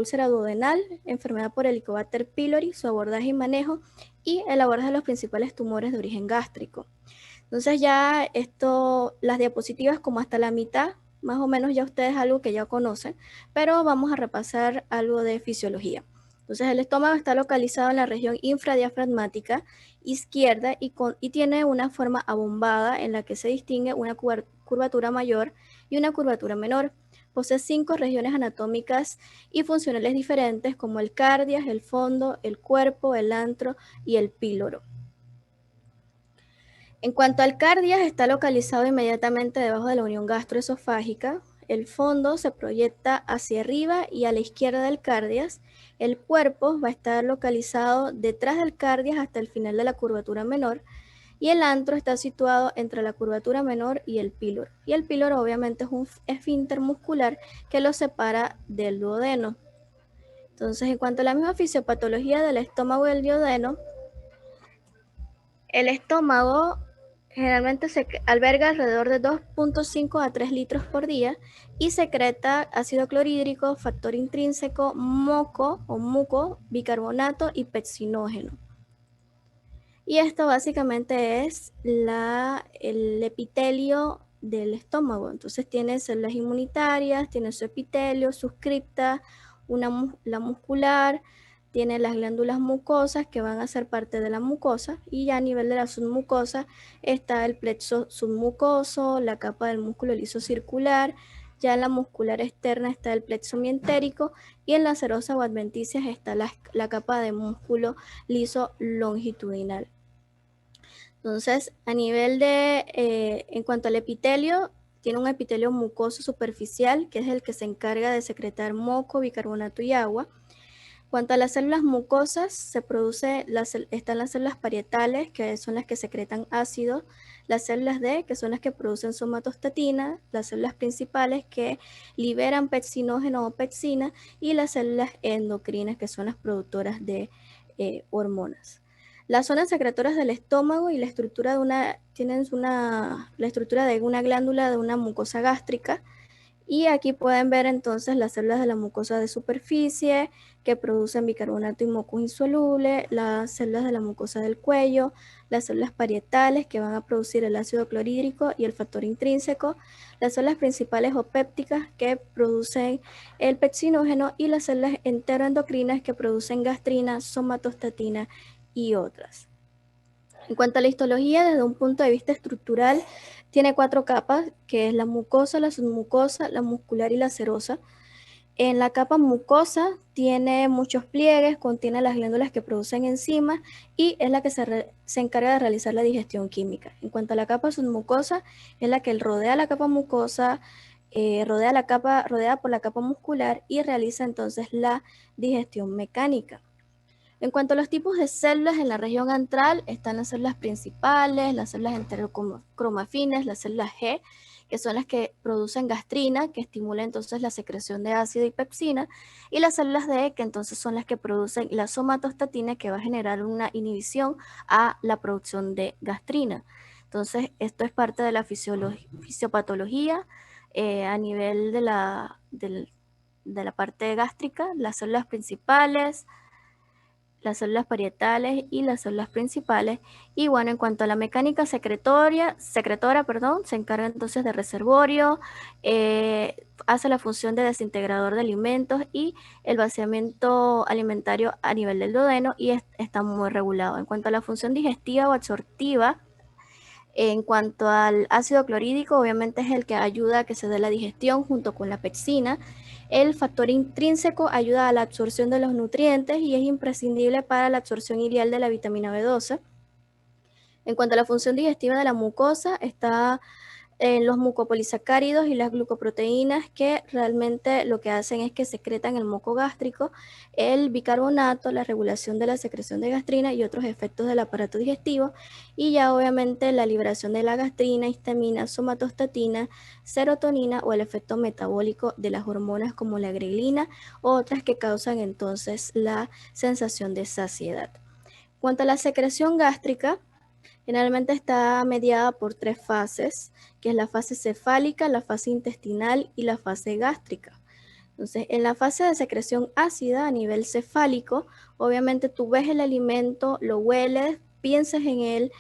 úlcera duodenal, enfermedad por Helicobacter pylori, su abordaje y manejo, y el abordaje de los principales tumores de origen gástrico. Entonces ya las diapositivas como hasta la mitad, más o menos ya ustedes algo que ya conocen, pero vamos a repasar algo de fisiología. Entonces el estómago está localizado en la región infradiafragmática izquierda y tiene una forma abombada en la que se distingue una curvatura mayor y una curvatura menor. Posee 5 regiones anatómicas y funcionales diferentes como el cardias, el fondo, el cuerpo, el antro y el píloro. En cuanto al cardias, está localizado inmediatamente debajo de la unión gastroesofágica. El fondo se proyecta hacia arriba y a la izquierda del cardias. El cuerpo va a estar localizado detrás del cardias hasta el final de la curvatura menor. Y el antro está situado entre la curvatura menor y el píloro. Y el píloro obviamente es un esfínter muscular que lo separa del duodeno. Entonces, en cuanto a la misma fisiopatología del estómago y el duodeno, el estómago generalmente se alberga alrededor de 2.5 a 3 litros por día y secreta ácido clorhídrico, factor intrínseco, moco o muco, bicarbonato y pepsinógeno. Y esto básicamente es el epitelio del estómago. Entonces tiene células inmunitarias, tiene su epitelio, sus criptas, la muscular, tiene las glándulas mucosas que van a ser parte de la mucosa, y ya a nivel de la submucosa está el plexo submucoso, la capa del músculo liso circular, ya en la muscular externa está el plexo mientérico, y en la serosa o adventicias está la capa de músculo liso longitudinal. Entonces, en cuanto al epitelio, tiene un epitelio mucoso superficial, que es el que se encarga de secretar moco, bicarbonato y agua. Cuanto a las células mucosas, están las células parietales, que son las que secretan ácido, las células D, que son las que producen somatostatina, las células principales que liberan pepsinógeno o pepsina, y las células endocrinas, que son las productoras de hormonas. Las zonas secretoras del estómago y la estructura la estructura de una glándula de una mucosa gástrica. Y aquí pueden ver entonces las células de la mucosa de superficie que producen bicarbonato y muco insoluble, las células de la mucosa del cuello, las células parietales que van a producir el ácido clorhídrico y el factor intrínseco, las células principales o pépticas que producen el pepsinógeno, y las células enteroendocrinas que producen gastrina, somatostatina y otras. En cuanto a la histología, desde un punto de vista estructural, tiene 4 capas, que es la mucosa, la submucosa, la muscular y la serosa. En la capa mucosa tiene muchos pliegues, contiene las glándulas que producen enzimas y es la que se encarga de realizar la digestión química. En cuanto a la capa submucosa, es la que rodea la capa mucosa, rodeada por la capa muscular, y realiza entonces la digestión mecánica. En cuanto a los tipos de células, en la región antral están las células principales, las células enterocromafines, las células G, que son las que producen gastrina, que estimula entonces la secreción de ácido y pepsina, y las células D, que entonces son las que producen la somatostatina, que va a generar una inhibición a la producción de gastrina. Entonces, esto es parte de la fisiopatología a nivel de la parte gástrica, las células principales, las células parietales y las células principales. Y bueno, en cuanto a la mecánica secretora, se encarga entonces de reservorio, hace la función de desintegrador de alimentos y el vaciamiento alimentario a nivel del duodeno, y está muy regulado. En cuanto a la función digestiva o absortiva, en cuanto al ácido clorhídrico, obviamente es el que ayuda a que se dé la digestión junto con la pepsina. El factor intrínseco ayuda a la absorción de los nutrientes y es imprescindible para la absorción ileal de la vitamina B12. En cuanto a la función digestiva de la mucosa, está los mucopolisacáridos y las glucoproteínas, que realmente lo que hacen es que secretan el moco gástrico, el bicarbonato, la regulación de la secreción de gastrina y otros efectos del aparato digestivo, y ya obviamente la liberación de la gastrina, histamina, somatostatina, serotonina o el efecto metabólico de las hormonas como la grelina o otras que causan entonces la sensación de saciedad. En cuanto a la secreción gástrica, generalmente está mediada por 3 fases, que es la fase cefálica, la fase intestinal y la fase gástrica. Entonces, en la fase de secreción ácida a nivel cefálico, obviamente tú ves el alimento, lo hueles, piensas en él,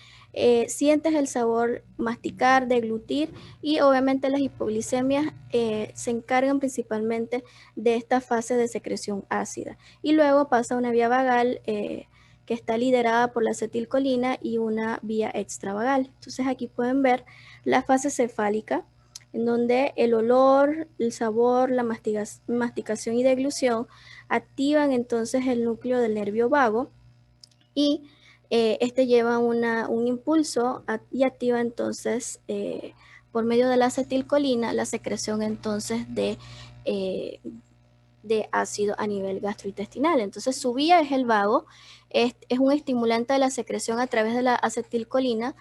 sientes el sabor, masticar, deglutir, y obviamente las hipoglicemias se encargan principalmente de esta fase de secreción ácida. Y luego pasa una vía vagal que está liderada por la acetilcolina y una vía extravagal. Entonces aquí pueden ver la fase cefálica, en donde el olor, el sabor, la masticación y deglución activan entonces el núcleo del nervio vago, y este lleva un impulso y activa entonces por medio de la acetilcolina la secreción entonces eh, de ácido a nivel gastrointestinal. Entonces su vía es el vago, es un estimulante de la secreción a través de la acetilcolina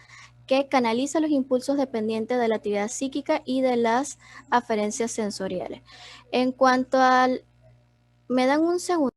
que canaliza los impulsos dependientes de la actividad psíquica y de las aferencias sensoriales. En cuanto al... ¿Me dan un segundo?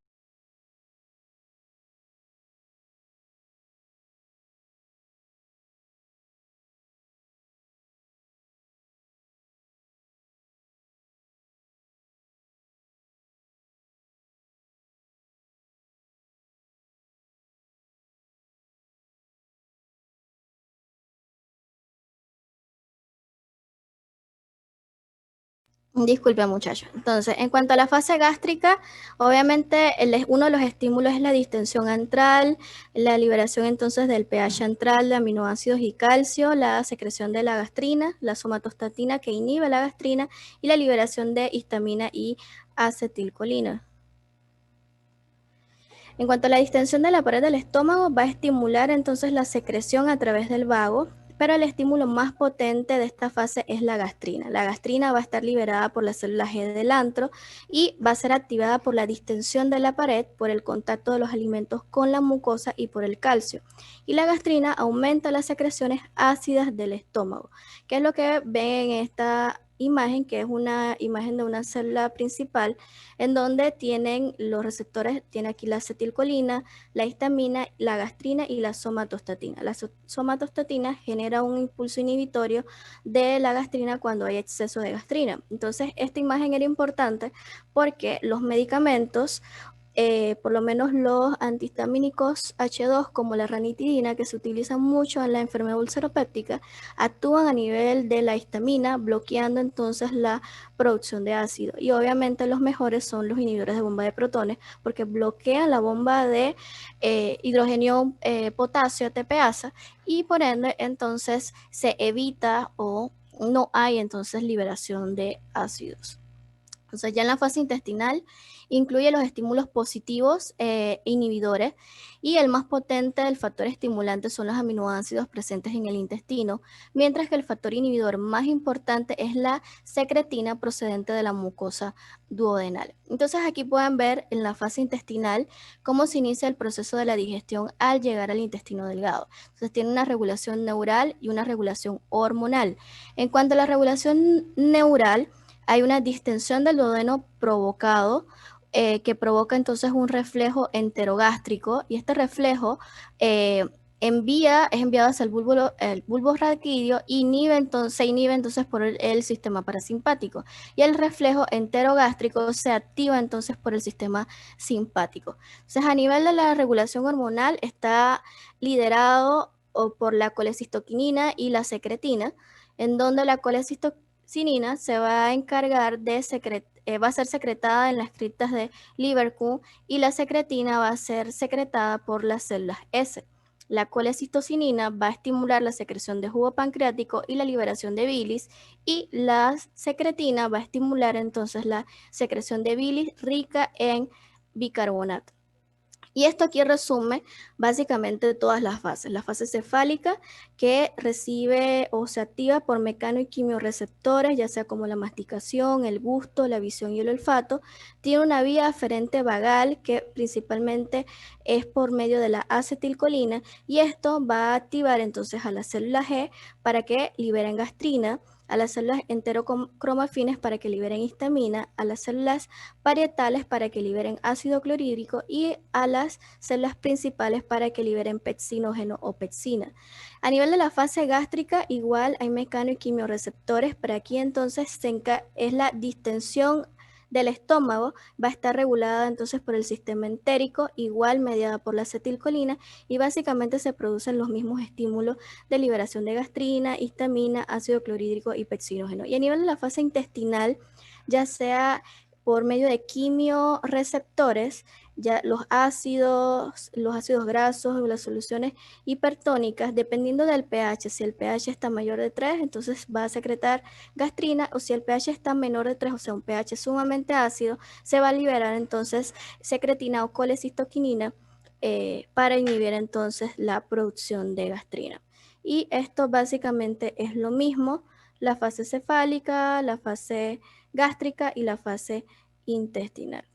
Disculpe, muchachos. Entonces, en cuanto a la fase gástrica, obviamente uno de los estímulos es la distensión antral, la liberación entonces del pH antral de aminoácidos y calcio, la secreción de la gastrina, la somatostatina que inhibe la gastrina, y la liberación de histamina y acetilcolina. En cuanto a la distensión de la pared del estómago, va a estimular entonces la secreción a través del vago, pero el estímulo más potente de esta fase es la gastrina. La gastrina va a estar liberada por la célula G del antro y va a ser activada por la distensión de la pared, por el contacto de los alimentos con la mucosa y por el calcio. Y la gastrina aumenta las secreciones ácidas del estómago, que es lo que ven en esta imagen, que es una imagen de una célula principal en donde tienen los receptores, tiene aquí la acetilcolina, la histamina, la gastrina y la somatostatina. La somatostatina genera un impulso inhibitorio de la gastrina cuando hay exceso de gastrina. Entonces, esta imagen era importante porque los medicamentos, por lo menos los antihistamínicos H2 como la ranitidina, que se utilizan mucho en la enfermedad ulceropéptica, actúan a nivel de la histamina, bloqueando entonces la producción de ácido. Y obviamente los mejores son los inhibidores de bomba de protones, porque bloquean la bomba de hidrogenio potasio ATPasa, y por ende entonces se evita o no hay entonces liberación de ácidos. O sea, ya en la fase intestinal incluye los estímulos positivos inhibidores, y el más potente del factor estimulante son los aminoácidos presentes en el intestino, mientras que el factor inhibidor más importante es la secretina procedente de la mucosa duodenal. Entonces aquí pueden ver en la fase intestinal cómo se inicia el proceso de la digestión al llegar al intestino delgado. Entonces tiene una regulación neural y una regulación hormonal. En cuanto a la regulación neural, hay una distensión del duodeno provocado que provoca entonces un reflejo enterogástrico, y este reflejo es enviado hacia el bulbo raquídeo y se inhibe entonces por el sistema parasimpático, y el reflejo enterogástrico se activa entonces por el sistema simpático. Entonces, a nivel de la regulación hormonal está liderado por la colecistoquinina y la secretina, en donde la colecistoquinina se va a encargar de va a ser secretada en las criptas de Lieberkühn, y la secretina va a ser secretada por las células S. La colecistocinina va a estimular la secreción de jugo pancreático y la liberación de bilis, y la secretina va a estimular entonces la secreción de bilis rica en bicarbonato. Y esto aquí resume básicamente todas las fases. La fase cefálica, que recibe o se activa por mecano y quimioreceptores, ya sea como la masticación, el gusto, la visión y el olfato. Tiene una vía aferente vagal, que principalmente es por medio de la acetilcolina, y esto va a activar entonces a las células G para que liberen gastrina, a las células enterocromafines para que liberen histamina, a las células parietales para que liberen ácido clorhídrico, y a las células principales para que liberen pepsinógeno o pepsina. A nivel de la fase gástrica, igual hay mecano y quimioreceptores, pero aquí entonces es la distensión del estómago va a estar regulada entonces por el sistema entérico, igual mediada por la acetilcolina, y básicamente se producen los mismos estímulos de liberación de gastrina, histamina, ácido clorhídrico y pexinógeno. Y a nivel de la fase intestinal, ya sea por medio de quimioreceptores, ya los ácidos grasos o las soluciones hipertónicas, dependiendo del pH, si el pH está mayor de 3, entonces va a secretar gastrina, o si el pH está menor de 3, o sea, un pH sumamente ácido, se va a liberar entonces secretina o colecistoquinina para inhibir entonces la producción de gastrina. Y esto básicamente es lo mismo, la fase cefálica, la fase gástrica y la fase intestinal.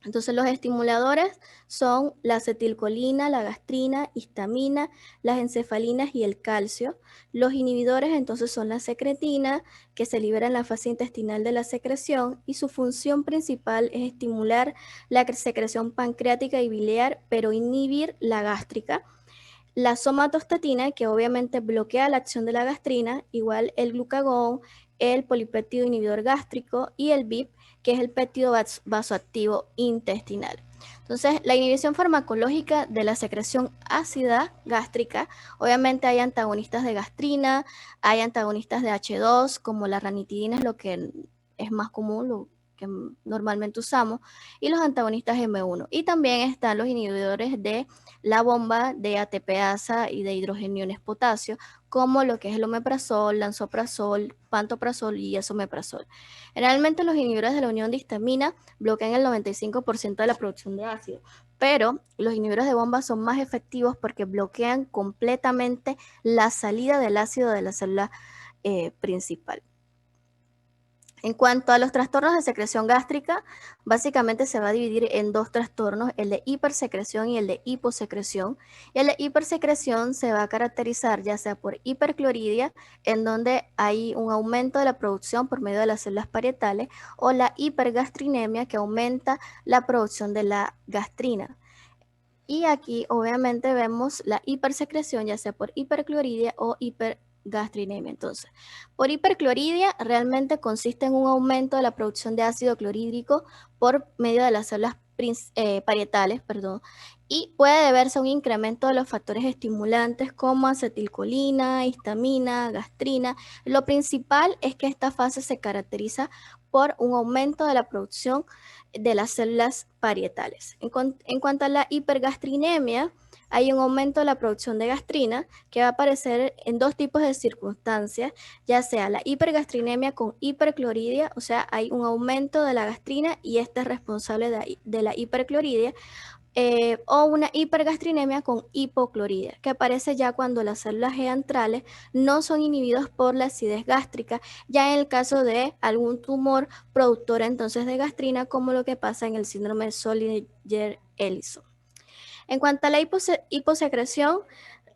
Entonces los estimuladores son la acetilcolina, la gastrina, histamina, las encefalinas y el calcio. Los inhibidores entonces son la secretina, que se libera en la fase intestinal de la secreción, y su función principal es estimular la secreción pancreática y biliar, pero inhibir la gástrica. La somatostatina, que obviamente bloquea la acción de la gastrina, igual el glucagón, el polipéptido inhibidor gástrico y el BIP, que es el péptido vasoactivo intestinal. Entonces, la inhibición farmacológica de la secreción ácida gástrica, obviamente hay antagonistas de gastrina, hay antagonistas de H2, como la ranitidina es lo que es más común, lo que normalmente usamos, y los antagonistas M1. Y también están los inhibidores de la bomba de ATPasa y de hidrogeniones potasio, como lo que es el omeprazol, lansoprazol, pantoprazol y esomeprazol. Generalmente los inhibidores de la unión de histamina bloquean el 95% de la producción de ácido, pero los inhibidores de bomba son más efectivos porque bloquean completamente la salida del ácido de la célula principal. En cuanto a los trastornos de secreción gástrica, básicamente se va a dividir en dos trastornos, el de hipersecreción y el de hiposecreción. Y el de hipersecreción se va a caracterizar ya sea por hipercloridia, en donde hay un aumento de la producción por medio de las células parietales, o la hipergastrinemia, que aumenta la producción de la gastrina. Y aquí obviamente vemos la hipersecreción, ya sea por hipercloridia o hipergastrinemia. Entonces, por hipercloridia realmente consiste en un aumento de la producción de ácido clorhídrico por medio de las células parietales, perdón, y puede deberse a un incremento de los factores estimulantes como acetilcolina, histamina, gastrina. Lo principal es que esta fase se caracteriza por un aumento de la producción de las células parietales. En cuanto a la hipergastrinemia, hay un aumento de la producción de gastrina que va a aparecer en dos tipos de circunstancias, ya sea la hipergastrinemia con hipercloridia, o sea, hay un aumento de la gastrina y este es responsable de la hipercloridia, o una hipergastrinemia con hipocloridia, que aparece ya cuando las células antrales no son inhibidas por la acidez gástrica, ya en el caso de algún tumor productor entonces de gastrina, como lo que pasa en el síndrome de Zollinger-Ellison. En cuanto a la hiposecreción,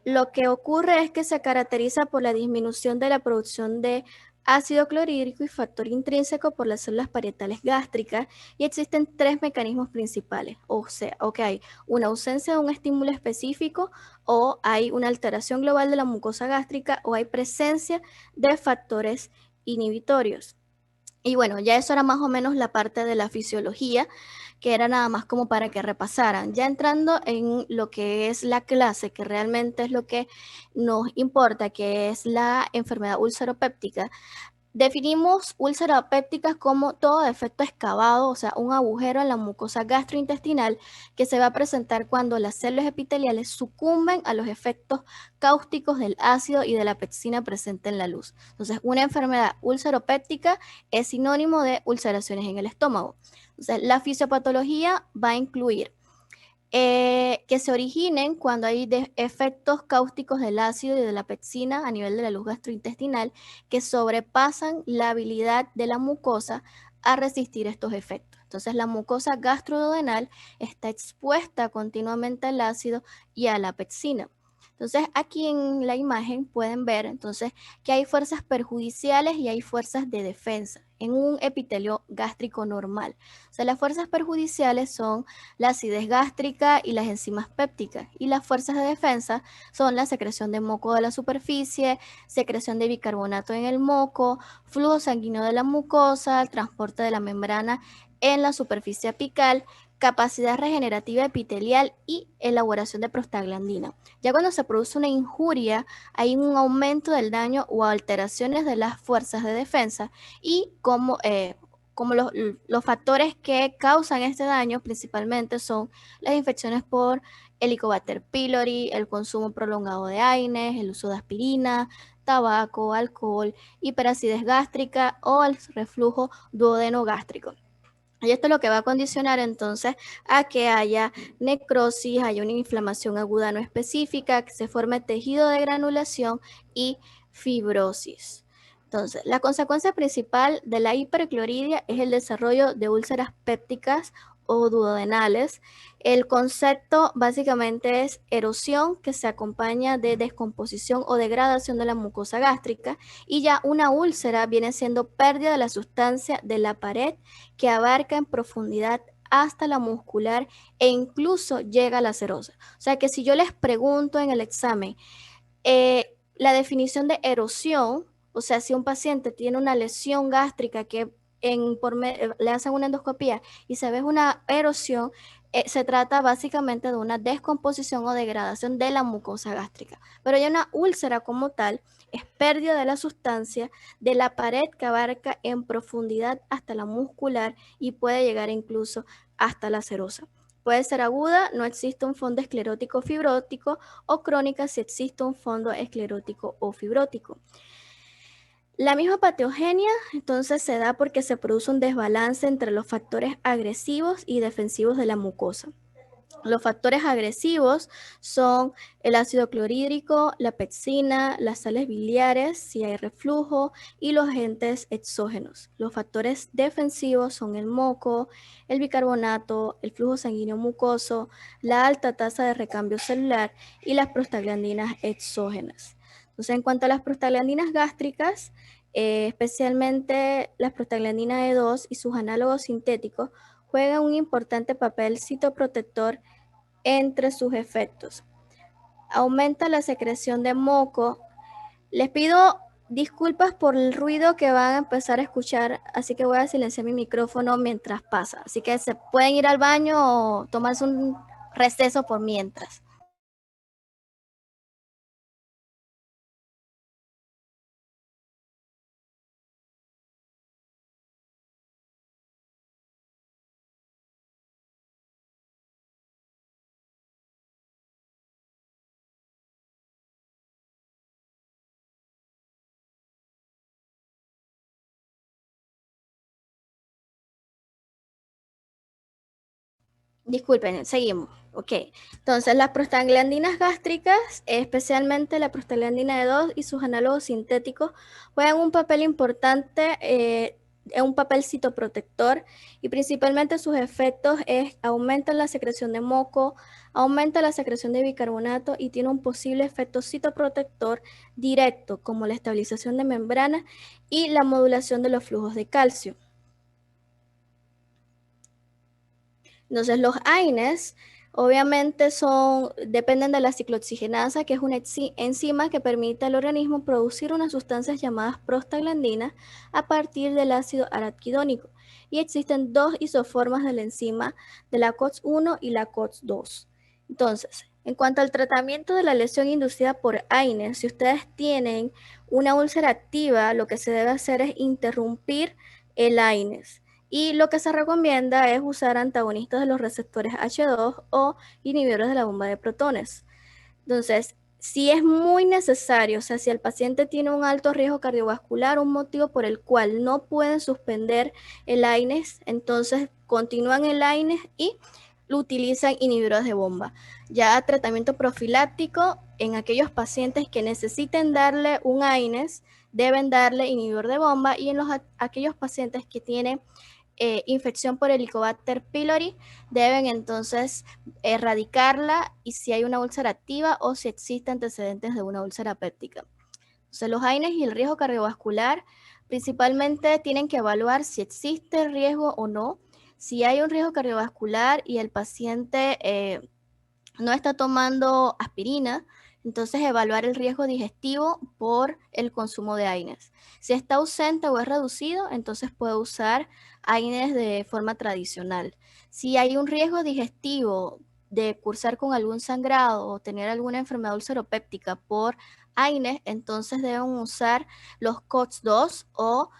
lo que ocurre es que se caracteriza por la disminución de la producción de ácido clorhídrico y factor intrínseco por las células parietales gástricas, y existen tres mecanismos principales, o sea, o que hay una ausencia de un estímulo específico, o hay una alteración global de la mucosa gástrica, o hay presencia de factores inhibitorios. Y bueno, ya eso era más o menos la parte de la fisiología, que era nada más como para que repasaran. Ya entrando en lo que es la clase, que realmente es lo que nos importa, que es la enfermedad ulceropéptica. Definimos úlceras pépticas como todo defecto excavado, o sea, un agujero en la mucosa gastrointestinal que se va a presentar cuando las células epiteliales sucumben a los efectos cáusticos del ácido y de la pexina presente en la luz. Entonces, una enfermedad ulceropéptica es sinónimo de ulceraciones en el estómago. Entonces, la fisiopatología va a incluir que se originen cuando hay efectos cáusticos del ácido y de la pexina a nivel de la luz gastrointestinal que sobrepasan la habilidad de la mucosa a resistir estos efectos. Entonces, la mucosa gastroduodenal está expuesta continuamente al ácido y a la pexina. Entonces, aquí en la imagen pueden ver entonces que hay fuerzas perjudiciales y hay fuerzas de defensa. en un epitelio gástrico normal. O sea, las fuerzas perjudiciales son la acidez gástrica y las enzimas pépticas, y las fuerzas de defensa son la secreción de moco de la superficie, secreción de bicarbonato en el moco, flujo sanguíneo de la mucosa, el transporte de la membrana en la superficie apical, capacidad regenerativa epitelial y elaboración de prostaglandina. Ya cuando se produce una injuria, hay un aumento del daño o alteraciones de las fuerzas de defensa, y como los factores que causan este daño principalmente son las infecciones por Helicobacter pylori, el consumo prolongado de AINES, el uso de aspirina, tabaco, alcohol, hiperacidez gástrica o el reflujo duodeno-gástrico. Y esto es lo que va a condicionar entonces a que haya necrosis, haya una inflamación aguda no específica, que se forme tejido de granulación y fibrosis. Entonces, la consecuencia principal de la hipercloridia es el desarrollo de úlceras pépticas o duodenales. El concepto básicamente es erosión que se acompaña de descomposición o degradación de la mucosa gástrica, y ya una úlcera viene siendo pérdida de la sustancia de la pared que abarca en profundidad hasta la muscular e incluso llega a la serosa. O sea que si yo les pregunto en el examen la definición de erosión, o sea, si un paciente tiene una lesión gástrica que le hacen una endoscopía y se ve una erosión, se trata básicamente de una descomposición o degradación de la mucosa gástrica. Pero ya una úlcera como tal es pérdida de la sustancia de la pared que abarca en profundidad hasta la muscular y puede llegar incluso hasta la serosa. Puede ser aguda, no existe un fondo esclerótico fibrótico, o crónica si existe un fondo esclerótico o fibrótico. La misma patogenia entonces se da porque se produce un desbalance entre los factores agresivos y defensivos de la mucosa. Los factores agresivos son el ácido clorhídrico, la pepsina, las sales biliares, si hay reflujo, y los agentes exógenos. Los factores defensivos son el moco, el bicarbonato, el flujo sanguíneo mucoso, la alta tasa de recambio celular y las prostaglandinas exógenas. Entonces, en cuanto a las prostaglandinas gástricas, especialmente las prostaglandinas E2 y sus análogos sintéticos, juegan un importante papel citoprotector entre sus efectos. Aumenta la secreción de moco. Les pido disculpas por el ruido que van a empezar a escuchar, así que voy a silenciar mi micrófono mientras pasa. Así que se pueden ir al baño o tomarse un receso por mientras. Disculpen, seguimos. Ok, entonces las prostaglandinas gástricas, especialmente la prostaglandina E2 y sus análogos sintéticos, juegan un papel importante, un papel citoprotector, y principalmente sus efectos es aumentan la secreción de moco, aumenta la secreción de bicarbonato y tiene un posible efecto citoprotector directo, como la estabilización de membranas y la modulación de los flujos de calcio. Entonces, los AINES obviamente dependen de la ciclooxigenasa, que es una enzima que permite al organismo producir unas sustancias llamadas prostaglandinas a partir del ácido araquidónico. Y existen dos isoformas de la enzima, de la COX-1 y la COX-2. Entonces, en cuanto al tratamiento de la lesión inducida por AINES, si ustedes tienen una úlcera activa, lo que se debe hacer es interrumpir el AINES. Y lo que se recomienda es usar antagonistas de los receptores H2 o inhibidores de la bomba de protones. Entonces, si es muy necesario, o sea, si el paciente tiene un alto riesgo cardiovascular, un motivo por el cual no pueden suspender el AINES, entonces continúan el AINES y utilizan inhibidores de bomba. Ya tratamiento profiláctico, en aquellos pacientes que necesiten darle un AINES, deben darle inhibidor de bomba, y en aquellos pacientes que tienen infección por Helicobacter pylori, deben entonces erradicarla, y si hay una úlcera activa o si existen antecedentes de una úlcera péptica. Entonces, los AINES y el riesgo cardiovascular Principalmente tienen que evaluar si existe riesgo o no. Si hay un riesgo cardiovascular y el paciente no está tomando aspirina, entonces evaluar el riesgo digestivo por el consumo de AINES. Si está ausente o es reducido, entonces puede usar AINES de forma tradicional. Si hay un riesgo digestivo de cursar con algún sangrado o tener alguna enfermedad ulceropéptica por AINES, entonces deben usar los COX-2 o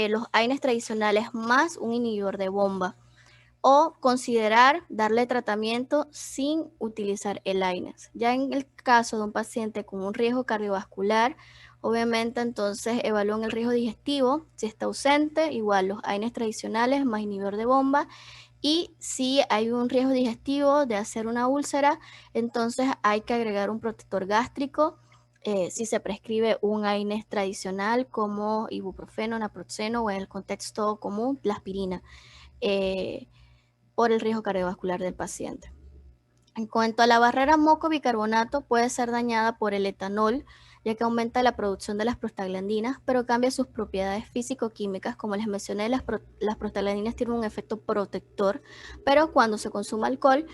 los AINES tradicionales más un inhibidor de bomba, o considerar darle tratamiento sin utilizar el AINES. Ya en el caso de un paciente con un riesgo cardiovascular, obviamente entonces evalúan el riesgo digestivo. Si está ausente, igual los AINES tradicionales más inhibidor de bomba. Y si hay un riesgo digestivo de hacer una úlcera, entonces hay que agregar un protector gástrico. Si se prescribe un AINES tradicional como ibuprofeno, naproxeno o en el contexto común, la aspirina. Por el riesgo cardiovascular del paciente. En cuanto a la barrera moco-bicarbonato, puede ser dañada por el etanol, ya que aumenta la producción de las prostaglandinas, pero cambia sus propiedades físico-químicas. Como les mencioné, las prostaglandinas tienen un efecto protector, pero cuando se consume alcohol,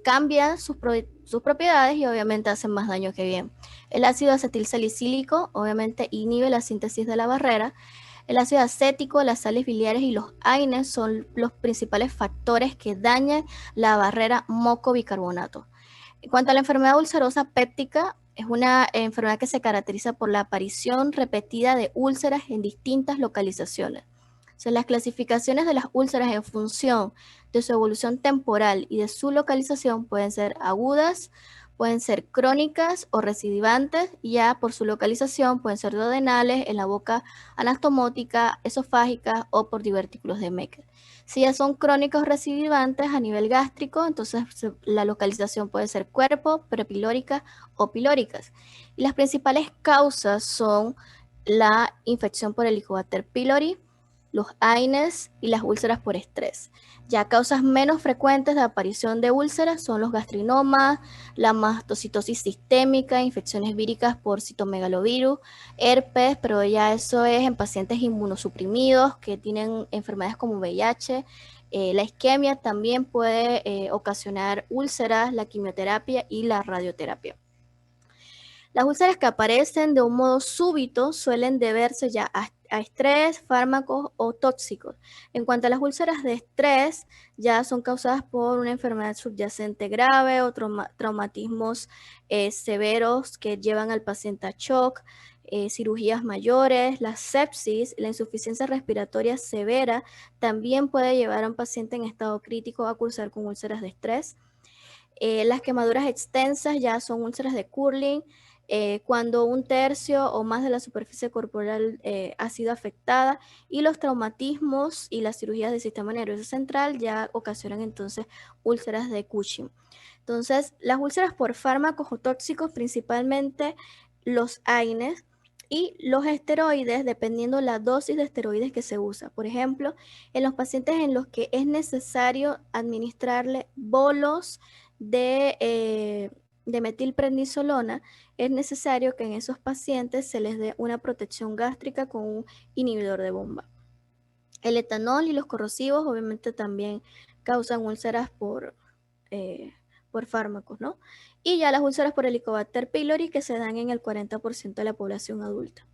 cambia sus propiedades y obviamente hacen más daño que bien. El ácido acetilsalicílico obviamente inhibe la síntesis de la barrera. El ácido acético, las sales biliares y los AINES son los principales factores que dañan la barrera moco-bicarbonato. En cuanto a la enfermedad ulcerosa péptica, es una enfermedad que se caracteriza por la aparición repetida de úlceras en distintas localizaciones. O sea, las clasificaciones de las úlceras en función de su evolución temporal y de su localización pueden ser agudas, pueden ser crónicas o recidivantes, y ya por su localización pueden ser duodenales, en la boca anastomótica, esofágica o por divertículos de Meckel. Si ya son crónicos recidivantes a nivel gástrico, entonces la localización puede ser cuerpo, prepilórica o pilóricas. Y las principales causas son la infección por Helicobacter pylori, los AINES y las úlceras por estrés. Ya causas menos frecuentes de aparición de úlceras son los gastrinomas, la mastocitosis sistémica, infecciones víricas por citomegalovirus, herpes, pero ya eso es en pacientes inmunosuprimidos que tienen enfermedades como VIH. La isquemia también puede ocasionar úlceras, la quimioterapia y la radioterapia. Las úlceras que aparecen de un modo súbito suelen deberse ya a estrés, fármacos o tóxicos. En cuanto a las úlceras de estrés, ya son causadas por una enfermedad subyacente grave o traumatismos severos que llevan al paciente a shock, cirugías mayores, la sepsis, la insuficiencia respiratoria severa también puede llevar a un paciente en estado crítico a cursar con úlceras de estrés. Las quemaduras extensas ya son úlceras de Curling, cuando un tercio o más de la superficie corporal ha sido afectada, y los traumatismos y las cirugías del sistema nervioso central ya ocasionan entonces úlceras de Cushing. Entonces, las úlceras por fármacos o tóxicos, principalmente los AINES y los esteroides, dependiendo la dosis de esteroides que se usa. Por ejemplo, en los pacientes en los que es necesario administrarle bolos de metilprednisolona, es necesario que en esos pacientes se les dé una protección gástrica con un inhibidor de bomba. El etanol y los corrosivos obviamente también causan úlceras por fármacos, ¿no? Y ya las úlceras por Helicobacter pylori, que se dan en el 40% de la población adulta.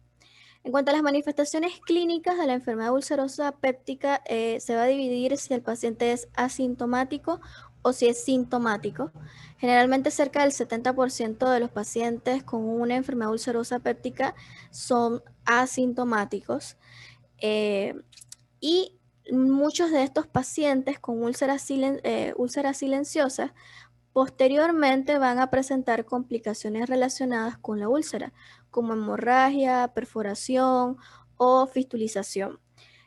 En cuanto a las manifestaciones clínicas de la enfermedad ulcerosa péptica, se va a dividir si el paciente es asintomático o si es sintomático. Generalmente cerca del 70% de los pacientes con una enfermedad ulcerosa péptica son asintomáticos. Eh, y muchos de estos pacientes con úlceras silenciosas posteriormente van a presentar complicaciones relacionadas con la úlcera, como hemorragia, perforación o fistulización.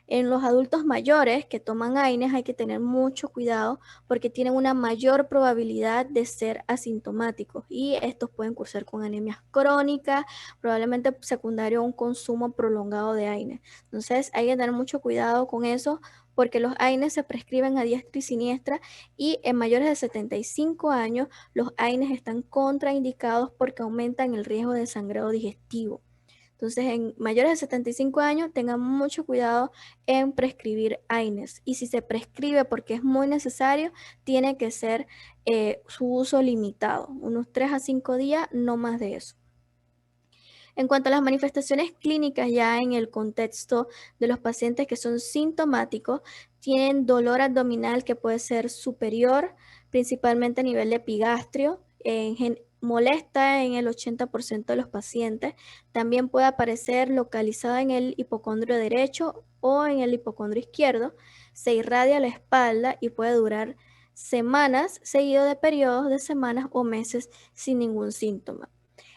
En los adultos mayores que toman AINES hay que tener mucho cuidado porque tienen una mayor probabilidad de ser asintomáticos, y estos pueden cursar con anemias crónicas, probablemente secundario a un consumo prolongado de AINES. Entonces hay que tener mucho cuidado con eso porque los AINES se prescriben a diestra y siniestra, y en mayores de 75 años los AINES están contraindicados porque aumentan el riesgo de sangrado digestivo. Entonces, en mayores de 75 años, tengan mucho cuidado en prescribir AINES. Y si se prescribe porque es muy necesario, tiene que ser su uso limitado, unos 3 a 5 días, no más de eso. En cuanto a las manifestaciones clínicas, ya en el contexto de los pacientes que son sintomáticos, tienen dolor abdominal que puede ser superior, principalmente a nivel de epigastrio, molesta en el 80% de los pacientes. También puede aparecer localizada en el hipocondrio derecho o en el hipocondrio izquierdo. Se irradia la espalda y puede durar semanas, seguido de periodos de semanas o meses sin ningún síntoma.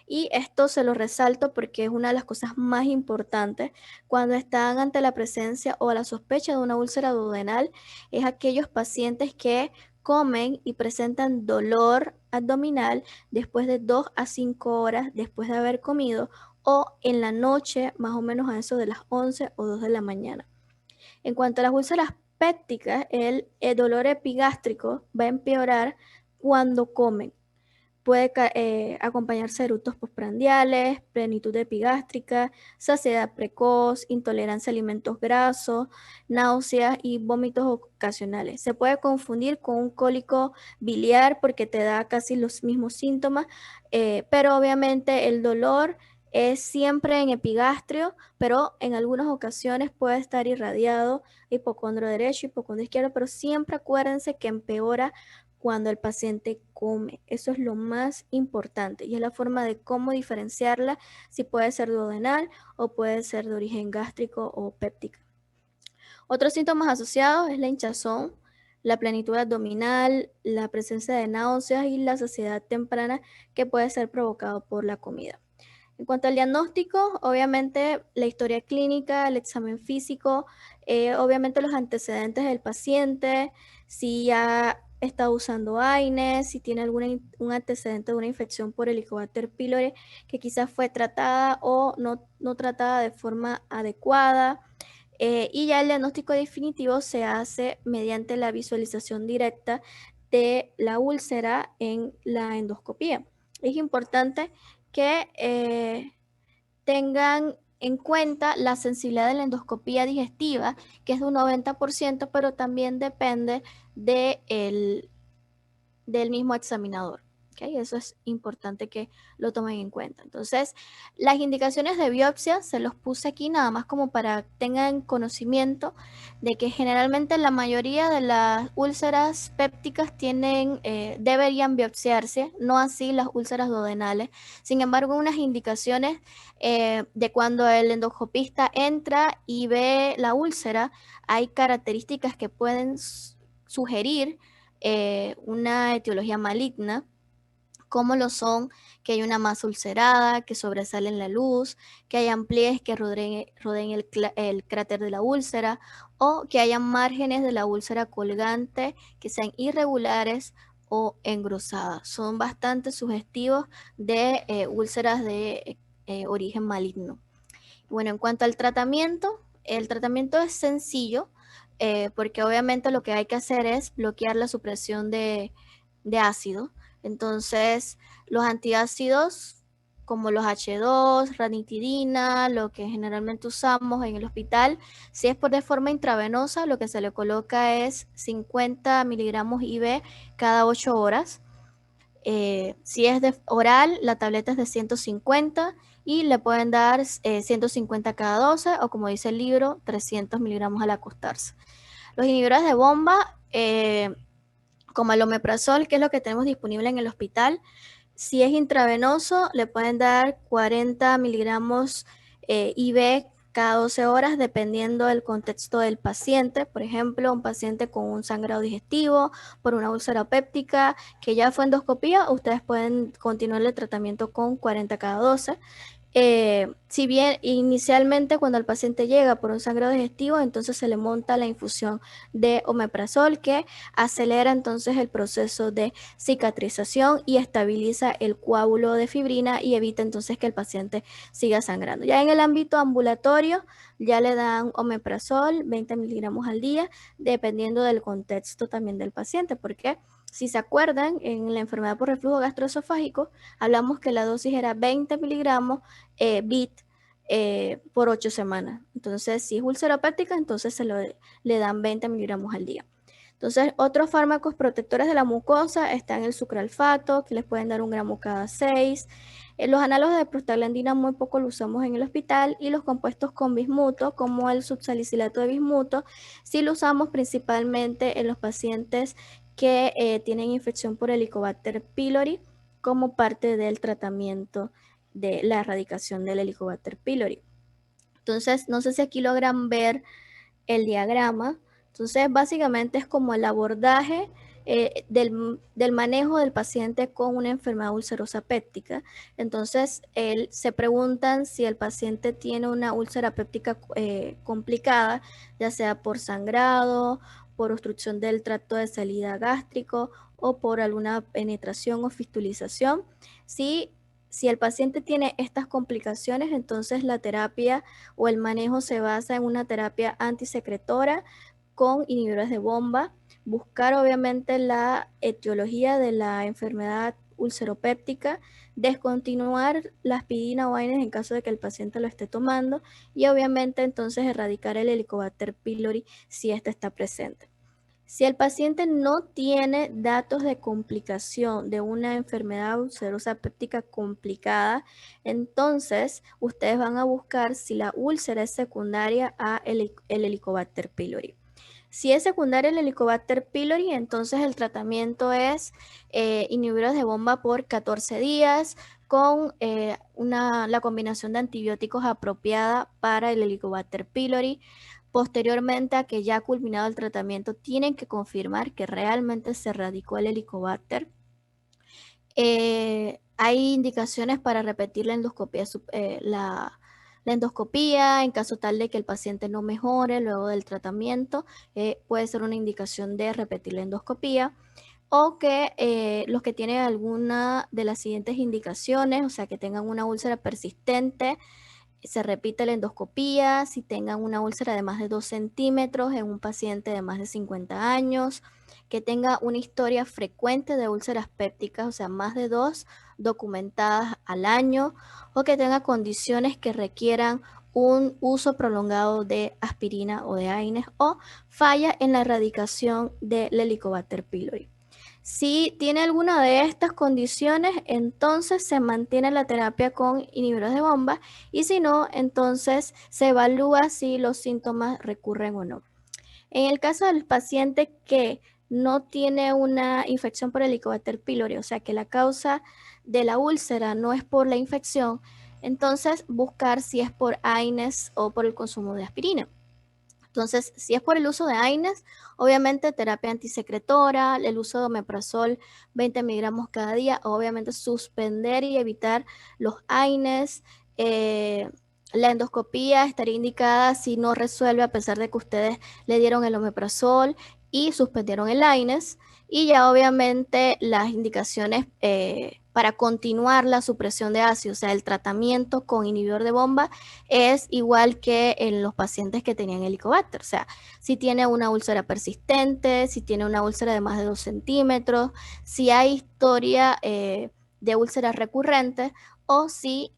Y esto se lo resalto porque es una de las cosas más importantes cuando están ante la presencia o la sospecha de una úlcera duodenal, es aquellos pacientes que comen y presentan dolor abdominal después de 2 a 5 horas después de haber comido o en la noche, más o menos a eso de las 11 o 2 de la mañana. En cuanto a las úlceras pépticas, el dolor epigástrico va a empeorar cuando comen. Puede acompañarse de eructos postprandiales, plenitud epigástrica, saciedad precoz, intolerancia a alimentos grasos, náuseas y vómitos ocasionales. Se puede confundir con un cólico biliar porque te da casi los mismos síntomas, pero obviamente el dolor es siempre en epigastrio, pero en algunas ocasiones puede estar irradiado hipocondrio derecho, hipocondrio izquierdo, pero siempre acuérdense que empeora cuando el paciente come. Eso es lo más importante y es la forma de cómo diferenciarla, si puede ser duodenal o puede ser de origen gástrico o péptica. Otros síntomas asociados es la hinchazón, la plenitud abdominal, la presencia de náuseas y la saciedad temprana que puede ser provocado por la comida. En cuanto al diagnóstico, obviamente la historia clínica, el examen físico, obviamente los antecedentes del paciente, si ya está usando AINES, si tiene un antecedente de una infección por Helicobacter pylori que quizás fue tratada o no tratada de forma adecuada. Y ya el diagnóstico definitivo se hace mediante la visualización directa de la úlcera en la endoscopía. Es importante que tengan en cuenta la sensibilidad de la endoscopía digestiva, que es de un 90%, pero también depende del mismo examinador. ¿Okay? Eso es importante que lo tomen en cuenta. Entonces, las indicaciones de biopsia se los puse aquí nada más como para que tengan conocimiento de que generalmente la mayoría de las úlceras pépticas deberían biopsiarse, no así las úlceras duodenales. Sin embargo, unas indicaciones de cuando el endoscopista entra y ve la úlcera, hay características que pueden sugerir una etiología maligna, como lo son que hay una masa ulcerada, que sobresale en la luz, que hayan pliegues que rodeen el cráter de la úlcera o que hayan márgenes de la úlcera colgante que sean irregulares o engrosadas. Son bastante sugestivos de úlceras de origen maligno. Bueno, en cuanto al tratamiento, el tratamiento es sencillo porque obviamente lo que hay que hacer es bloquear la supresión de ácido. Entonces, los antiácidos como los H2, ranitidina, lo que generalmente usamos en el hospital, si es de forma intravenosa, lo que se le coloca es 50 miligramos IV cada 8 horas. Si es de oral, la tableta es de 150 y le pueden dar 150 cada 12 o como dice el libro, 300 miligramos al acostarse. Los inhibidores de bomba, como el omeprazol, que es lo que tenemos disponible en el hospital, si es intravenoso, le pueden dar 40 miligramos IV cada 12 horas, dependiendo del contexto del paciente. Por ejemplo, un paciente con un sangrado digestivo, por una úlcera péptica, que ya fue endoscopía, ustedes pueden continuar el tratamiento con 40 cada 12. Si bien inicialmente cuando el paciente llega por un sangrado digestivo, entonces se le monta la infusión de omeprazol que acelera entonces el proceso de cicatrización y estabiliza el coágulo de fibrina y evita entonces que el paciente siga sangrando. Ya en el ámbito ambulatorio ya le dan omeprazol 20 miligramos al día, dependiendo del contexto también del paciente, porque si se acuerdan, en la enfermedad por reflujo gastroesofágico, hablamos que la dosis era 20 miligramos BIT por 8 semanas. Entonces, si es úlcera péptica, entonces le dan 20 miligramos al día. Entonces, otros fármacos protectores de la mucosa están el sucralfato, que les pueden dar 1 gramo cada 6. Los análogos de prostaglandina muy poco lo usamos en el hospital, y los compuestos con bismuto, como el subsalicilato de bismuto, sí lo usamos principalmente en los pacientes que tienen infección por Helicobacter pylori como parte del tratamiento de la erradicación del Helicobacter pylori. Entonces, no sé si aquí logran ver el diagrama. Entonces, básicamente es como el abordaje del manejo del paciente con una enfermedad ulcerosa péptica. Entonces, se preguntan si el paciente tiene una úlcera péptica complicada, ya sea por sangrado, por obstrucción del tracto de salida gástrico o por alguna penetración o fistulización. Si el paciente tiene estas complicaciones, entonces la terapia o el manejo se basa en una terapia antisecretora con inhibidores de bomba, buscar obviamente la etiología de la enfermedad ulceropéptica, descontinuar la aspirina o AINES en caso de que el paciente lo esté tomando, y obviamente entonces erradicar el Helicobacter pylori si éste está presente. Si el paciente no tiene datos de complicación de una enfermedad ulcerosa péptica complicada, entonces ustedes van a buscar si la úlcera es secundaria a el Helicobacter pylori. Si es secundaria el Helicobacter pylori, entonces el tratamiento es inhibidores de bomba por 14 días con la combinación de antibióticos apropiada para el Helicobacter pylori. Posteriormente a que ya ha culminado el tratamiento, tienen que confirmar que realmente se erradicó el Helicobacter. Hay indicaciones para repetir la endoscopía, la endoscopía en caso tal de que el paciente no mejore luego del tratamiento. Puede ser una indicación de repetir la endoscopía, o que los que tienen alguna de las siguientes indicaciones, o sea, que tengan una úlcera persistente, se repite la endoscopía. Si tengan una úlcera de más de 2 centímetros en un paciente de más de 50 años, que tenga una historia frecuente de úlceras pépticas, o sea, más de 2 documentadas al año, o que tenga condiciones que requieran un uso prolongado de aspirina o de AINES, o falla en la erradicación del Helicobacter pylori. Si tiene alguna de estas condiciones, entonces se mantiene la terapia con inhibidores de bomba, y si no, entonces se evalúa si los síntomas recurren o no. En el caso del paciente que no tiene una infección por Helicobacter pylori, o sea que la causa de la úlcera no es por la infección, entonces buscar si es por AINES o por el consumo de aspirina. Entonces, si es por el uso de AINES, obviamente terapia antisecretora, el uso de omeprazol 20 miligramos cada día, obviamente suspender y evitar los AINES. La endoscopía estaría indicada si no resuelve a pesar de que ustedes le dieron el omeprazol y suspendieron el AINES. Y ya obviamente las indicaciones para continuar la supresión de ácido, o sea, el tratamiento con inhibidor de bomba, es igual que en los pacientes que tenían Helicobacter. O sea, si tiene una úlcera persistente, si tiene una úlcera de más de 2 centímetros, si hay historia de úlceras recurrentes, o si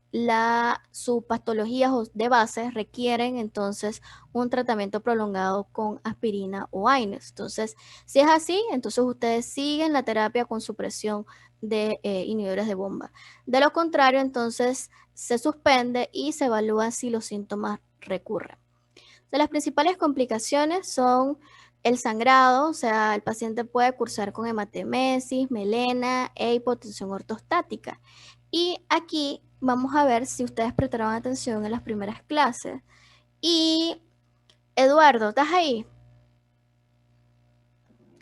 sus patologías de base requieren entonces un tratamiento prolongado con aspirina o AINES. Entonces, si es así, entonces ustedes siguen la terapia con supresión de inhibidores de bomba. De lo contrario, entonces se suspende y se evalúa si los síntomas recurren. De las principales complicaciones son el sangrado, o sea, el paciente puede cursar con hematemesis, melena e hipotensión ortostática. Y aquí vamos a ver si ustedes prestaron atención en las primeras clases. Y Eduardo, ¿estás ahí?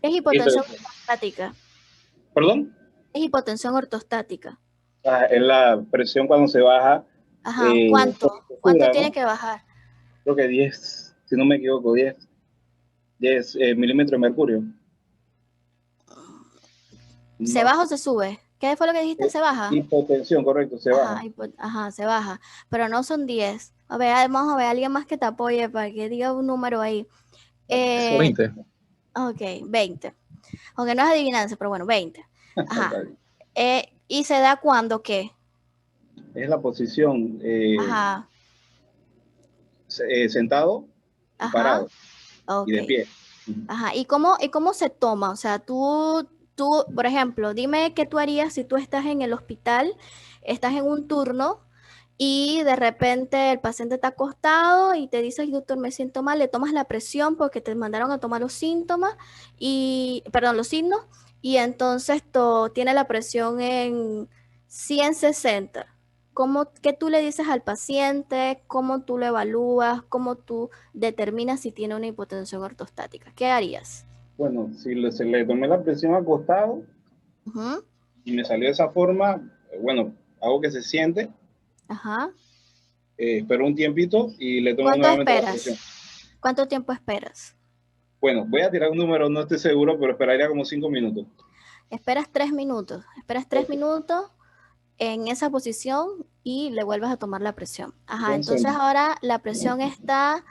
Es hipotensión ortostática. ¿Perdón? Es hipotensión ortostática. Es la presión cuando se baja Ajá, ¿cuánto? por ¿Cuánto postura, tiene ¿no? que bajar? Creo que 10, si no me equivoco, 10 milímetros de mercurio. ¿Se No baja o sé. se sube? ¿Qué fue lo que dijiste? ¿Se baja? Hipotensión, correcto, se baja. Ajá, se baja, pero no son 10. A ver, vamos a ver, alguien más que te apoye para que diga un número ahí. Eso Eh, 20. ok, 20. Aunque no es adivinanza, pero bueno, 20. Ajá. ¿Y se da cuando qué? Es la posición. Ajá. sentado y Ajá, parado y ok. de pie. Ajá, y cómo se toma? O sea, tú, por ejemplo, dime qué tú harías si tú estás en el hospital, estás en un turno y de repente el paciente está acostado y te dice, "Ay, doctor, me siento mal", le tomas la presión porque te mandaron a tomar los síntomas y, perdón, los signos, y entonces tiene la presión en 160. ¿Qué tú le dices al paciente? ¿Cómo tú lo evalúas? ¿Cómo tú determinas si tiene una hipotensión ortostática? ¿Qué harías? Bueno, si se le tomé la presión acostado Ujú. y me salió de esa forma, bueno, hago que se siente, Ajá. espero un tiempito y le tomo ¿Cuánto nuevamente la presión. esperas? ¿Cuánto tiempo esperas? Bueno, voy a tirar un número, no estoy seguro, pero esperaría como 5 minutos. Esperas 3 minutos. Esperas tres Ok. minutos en esa posición y le vuelves a tomar la presión. Ajá, Entonces, entonces ahora la presión está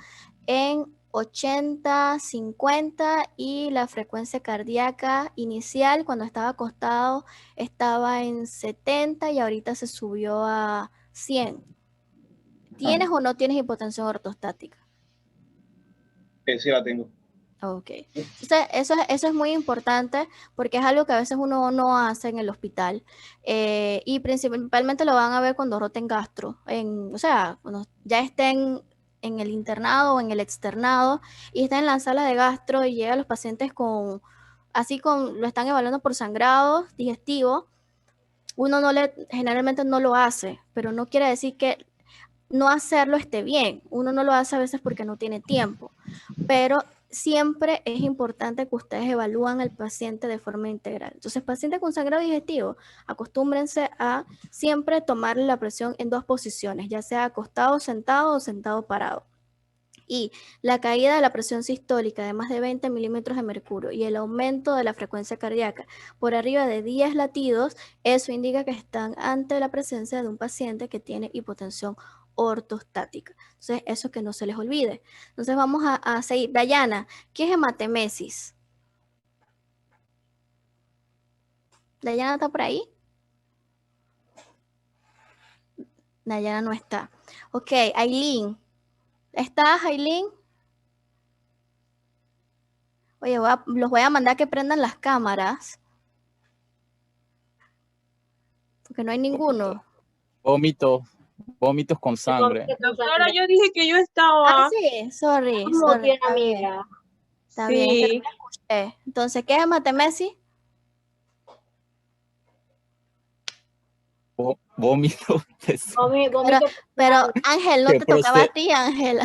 en 80, 50 y la frecuencia cardíaca inicial cuando estaba acostado estaba en 70 y ahorita se subió a 100. ah, ¿Tienes o no tienes hipotensión ortostática? sí la tengo. Ok. Entonces, eso es muy importante porque es algo que a veces uno no hace en el hospital. Y principalmente lo van a ver cuando roten gastro. O sea, cuando ya estén en el internado o en el externado y estén en la sala de gastro y llegan los pacientes lo están evaluando por sangrado digestivo. Uno generalmente no lo hace, pero no quiere decir que no hacerlo esté bien. Uno no lo hace a veces porque no tiene tiempo, pero siempre es importante que ustedes evalúen al paciente de forma integral. Entonces, paciente con sangrado digestivo, acostúmbrense a siempre tomarle la presión en dos posiciones, ya sea acostado, sentado o sentado parado. Y la caída de la presión sistólica de más de 20 milímetros de mercurio y el aumento de la frecuencia cardíaca por arriba de 10 latidos, eso indica que están ante la presencia de un paciente que tiene hipotensión ortostática. Entonces, eso que no se les olvide. Entonces, vamos a seguir. Dayana, ¿qué es hematemesis? ¿Dayana está por ahí? Dayana no está. Ok, Aileen. ¿Estás, Aileen? Oye, los voy a mandar que prendan las cámaras, porque no hay ninguno. Vómitos, vómitos con sangre. Doctora, yo dije que yo Ah, estaba. sí, sorry, Como sorry, que está bien, amiga. está bien, es que no Sí. te escuché. Entonces, ¿qué es hematemesis? Vómitos de Vomito, Pero, vomito. pero Ángel, no que te tocaba a procede. ti, Ángel.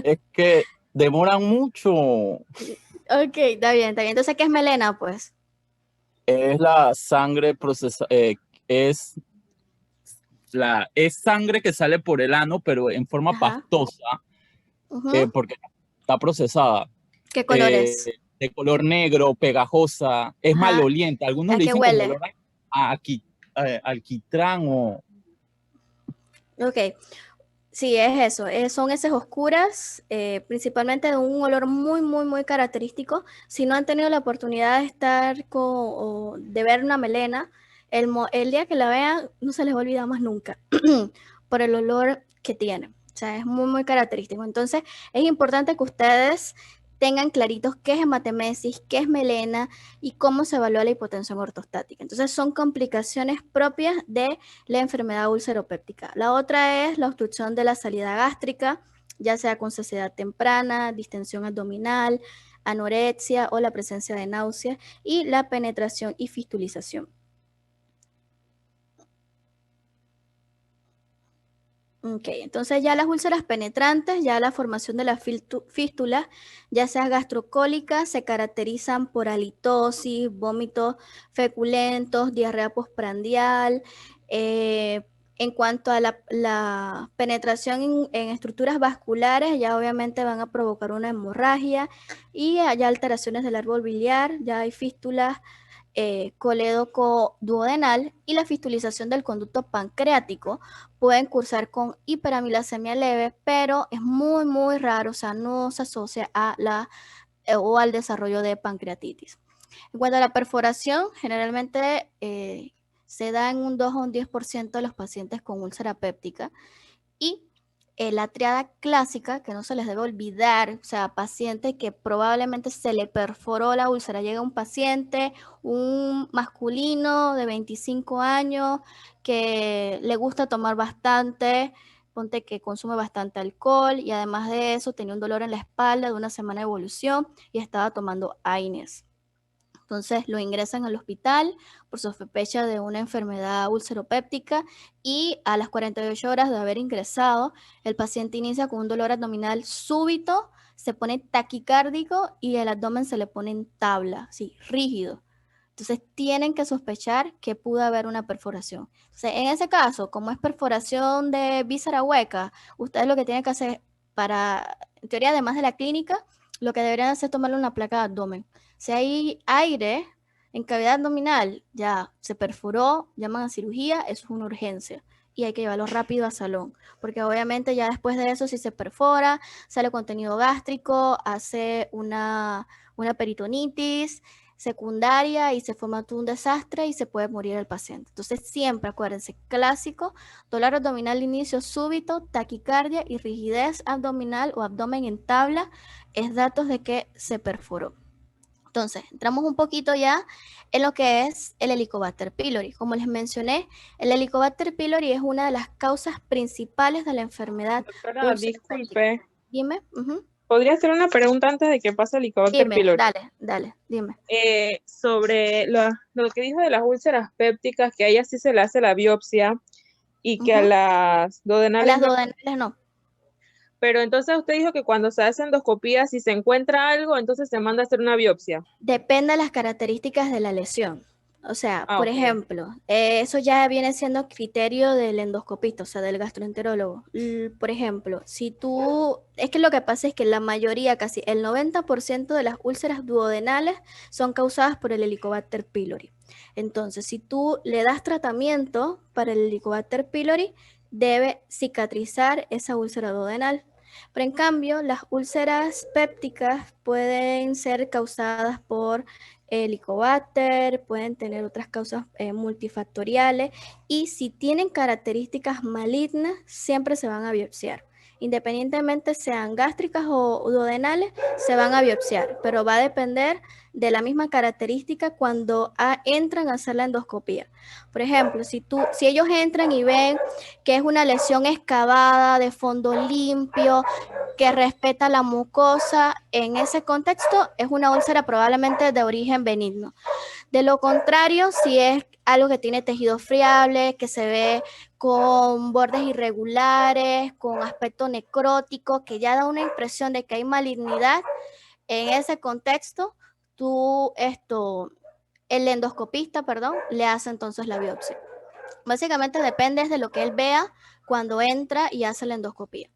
Es que demoran mucho. Ok, está bien, está bien. Entonces, ¿qué es melena, pues? Es la sangre procesada, es sangre que sale por el ano, pero en forma Ajá. pastosa, Ujú. porque está procesada. ¿Qué color es? De color negro, pegajosa, es Ajá. maloliente. Algunos ¿A le qué dicen como huele? olor alquitrán o Ok, sí, es eso. Son heces oscuras, principalmente de un olor muy, muy, muy característico. Si no han tenido la oportunidad de estar o de ver una melena, el día que la vean no se les olvida más nunca por el olor que tiene. O sea, es muy, muy característico. Entonces, es importante que ustedes tengan claritos qué es hematemesis, qué es melena y cómo se evalúa la hipotensión ortostática. Entonces, son complicaciones propias de la enfermedad ulceropéptica. La otra es la obstrucción de la salida gástrica, ya sea con saciedad temprana, distensión abdominal, anorexia o la presencia de náusea y la penetración y fistulización. Ok, entonces ya las úlceras penetrantes, ya la formación de las fístulas, ya sea gastrocólicas, se caracterizan por halitosis, vómitos feculentos, diarrea postprandial. En cuanto a la penetración en estructuras vasculares, ya obviamente van a provocar una hemorragia y hay alteraciones del árbol biliar, ya hay fístulas colédoco-duodenal y la fistulización del conducto pancreático. Pueden cursar con hiperamilasemia leve, pero es muy, muy raro, o sea, no se asocia o al desarrollo de pancreatitis. En cuanto a la perforación, generalmente se da en un 2 o un 10% de los pacientes con úlcera péptica. Y la triada clásica, que no se les debe olvidar, o sea, paciente que probablemente se le perforó la úlcera. Llega un paciente, un masculino de 25 años, que le gusta tomar bastante, ponte que consume bastante alcohol y además de eso tenía un dolor en la espalda de una semana de evolución y estaba tomando AINES. Entonces lo ingresan al hospital por sospecha de una enfermedad ulceropéptica y a las 48 horas de haber ingresado, el paciente inicia con un dolor abdominal súbito, se pone taquicárdico y el abdomen se le pone en tabla, así, rígido. Entonces tienen que sospechar que pudo haber una perforación. Entonces, en ese caso, como es perforación de víscera hueca, ustedes lo que tienen que hacer para, en teoría, además de la clínica, lo que deberían hacer es tomarle una placa de abdomen. Si hay aire en cavidad abdominal, ya se perforó, llaman a cirugía, eso es una urgencia. Y hay que llevarlo rápido a salón, porque obviamente ya después de eso, si se perfora, sale contenido gástrico, hace una peritonitis secundaria y se forma todo un desastre y se puede morir el paciente. Entonces siempre acuérdense, clásico, dolor abdominal de inicio súbito, taquicardia y rigidez abdominal o abdomen en tabla es datos de que se perforó. Entonces, entramos un poquito ya en lo que es el Helicobacter pylori. Como les mencioné, el Helicobacter pylori es una de las causas principales de la enfermedad. Doctora, disculpe. Dime. ¿Podría hacer una pregunta antes de que pase el Helicobacter pylori? Dale, dime. Sobre lo que dijo de las úlceras pépticas, que a ellas sí se le hace la biopsia y que a las duodenales A las duodenales no. Pero entonces usted dijo que cuando se hace endoscopía, si se encuentra algo, entonces se manda a hacer una biopsia. Depende de las características de la lesión. O sea, por ok. ejemplo, eso ya viene siendo criterio del endoscopista, o sea, del gastroenterólogo. Por ejemplo, es que lo que pasa es que la mayoría, casi el 90% de las úlceras duodenales son causadas por el Helicobacter pylori. Entonces, si tú le das tratamiento para el Helicobacter pylori, debe cicatrizar esa úlcera duodenal. Pero en cambio, las úlceras pépticas pueden ser causadas por Helicobacter, pueden tener otras causas multifactoriales y si tienen características malignas, siempre se van a biopsiar. Independientemente sean gástricas o duodenales, se van a biopsiar, pero va a depender de la misma característica cuando entran a hacer la endoscopía. Por ejemplo, si ellos entran y ven que es una lesión excavada de fondo limpio, que respeta la mucosa, en ese contexto es una úlcera probablemente de origen benigno. De lo contrario, si es algo que tiene tejido friable, que se ve con bordes irregulares, con aspecto necrótico, que ya da una impresión de que hay malignidad, en ese contexto, el endoscopista, le hace entonces la biopsia. Básicamente depende de lo que él vea cuando entra y hace la endoscopía.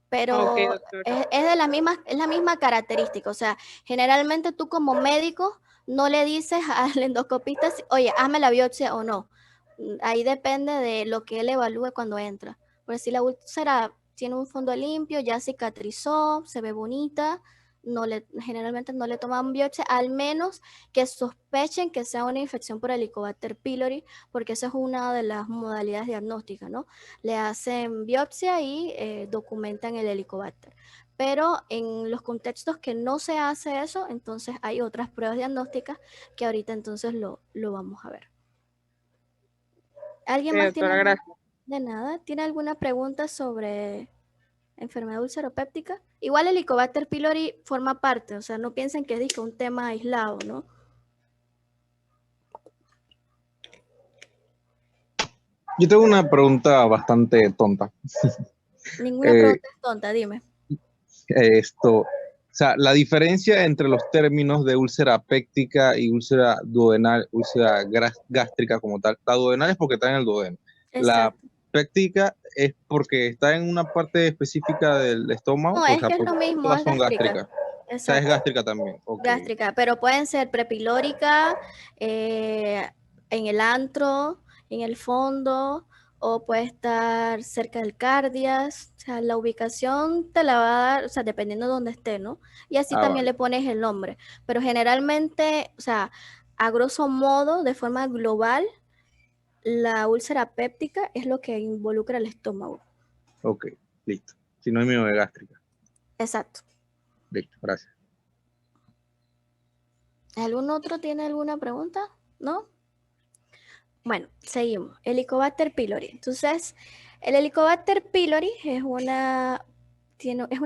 Pero Okay, es la misma característica. O sea, generalmente tú como médico no le dices al endoscopista, oye, hazme la biopsia o no. Ahí depende de lo que él evalúe cuando entra. Porque si la úlcera tiene un fondo limpio, ya cicatrizó, se ve bonita, generalmente no le toman biopsia, al menos que sospechen que sea una infección por Helicobacter pylori, porque esa es una de las modalidades diagnósticas, ¿no? Le hacen biopsia y documentan el Helicobacter. Pero en los contextos que no se hace eso, entonces hay otras pruebas diagnósticas que ahorita entonces lo vamos a ver. ¿Alguien más doctora, tiene gracias. De nada? ¿Tiene alguna pregunta sobre enfermedad ulceropéptica? Igual el Helicobacter pylori forma parte, o sea, no piensen que es un tema aislado, ¿no? Yo tengo una pregunta bastante tonta. Ninguna pregunta es tonta, dime. O sea, la diferencia entre los términos de úlcera péptica y úlcera duodenal, úlcera gástrica como tal. La duodenal es porque está en el duodeno. Exacto. La péptica es porque está en una parte específica del estómago. No, es que es lo mismo, todas es son gástrica. gástricas. Exacto. O sea, es gástrica también. Okay. Gástrica, pero pueden ser prepilórica, en el antro, en el fondo, o puede estar cerca del cardias. O sea, la ubicación te la va a dar, o sea, dependiendo de dónde esté, ¿no? Y así también vale. le pones el nombre. Pero generalmente, o sea, a grosso modo, de forma global, la úlcera péptica es lo que involucra el estómago. Ok, listo. Sinónimo de gástrica. Exacto. Listo, gracias. ¿Algún otro tiene alguna pregunta? ¿No? Bueno, seguimos. Helicobacter pylori. Entonces, el Helicobacter pylori es una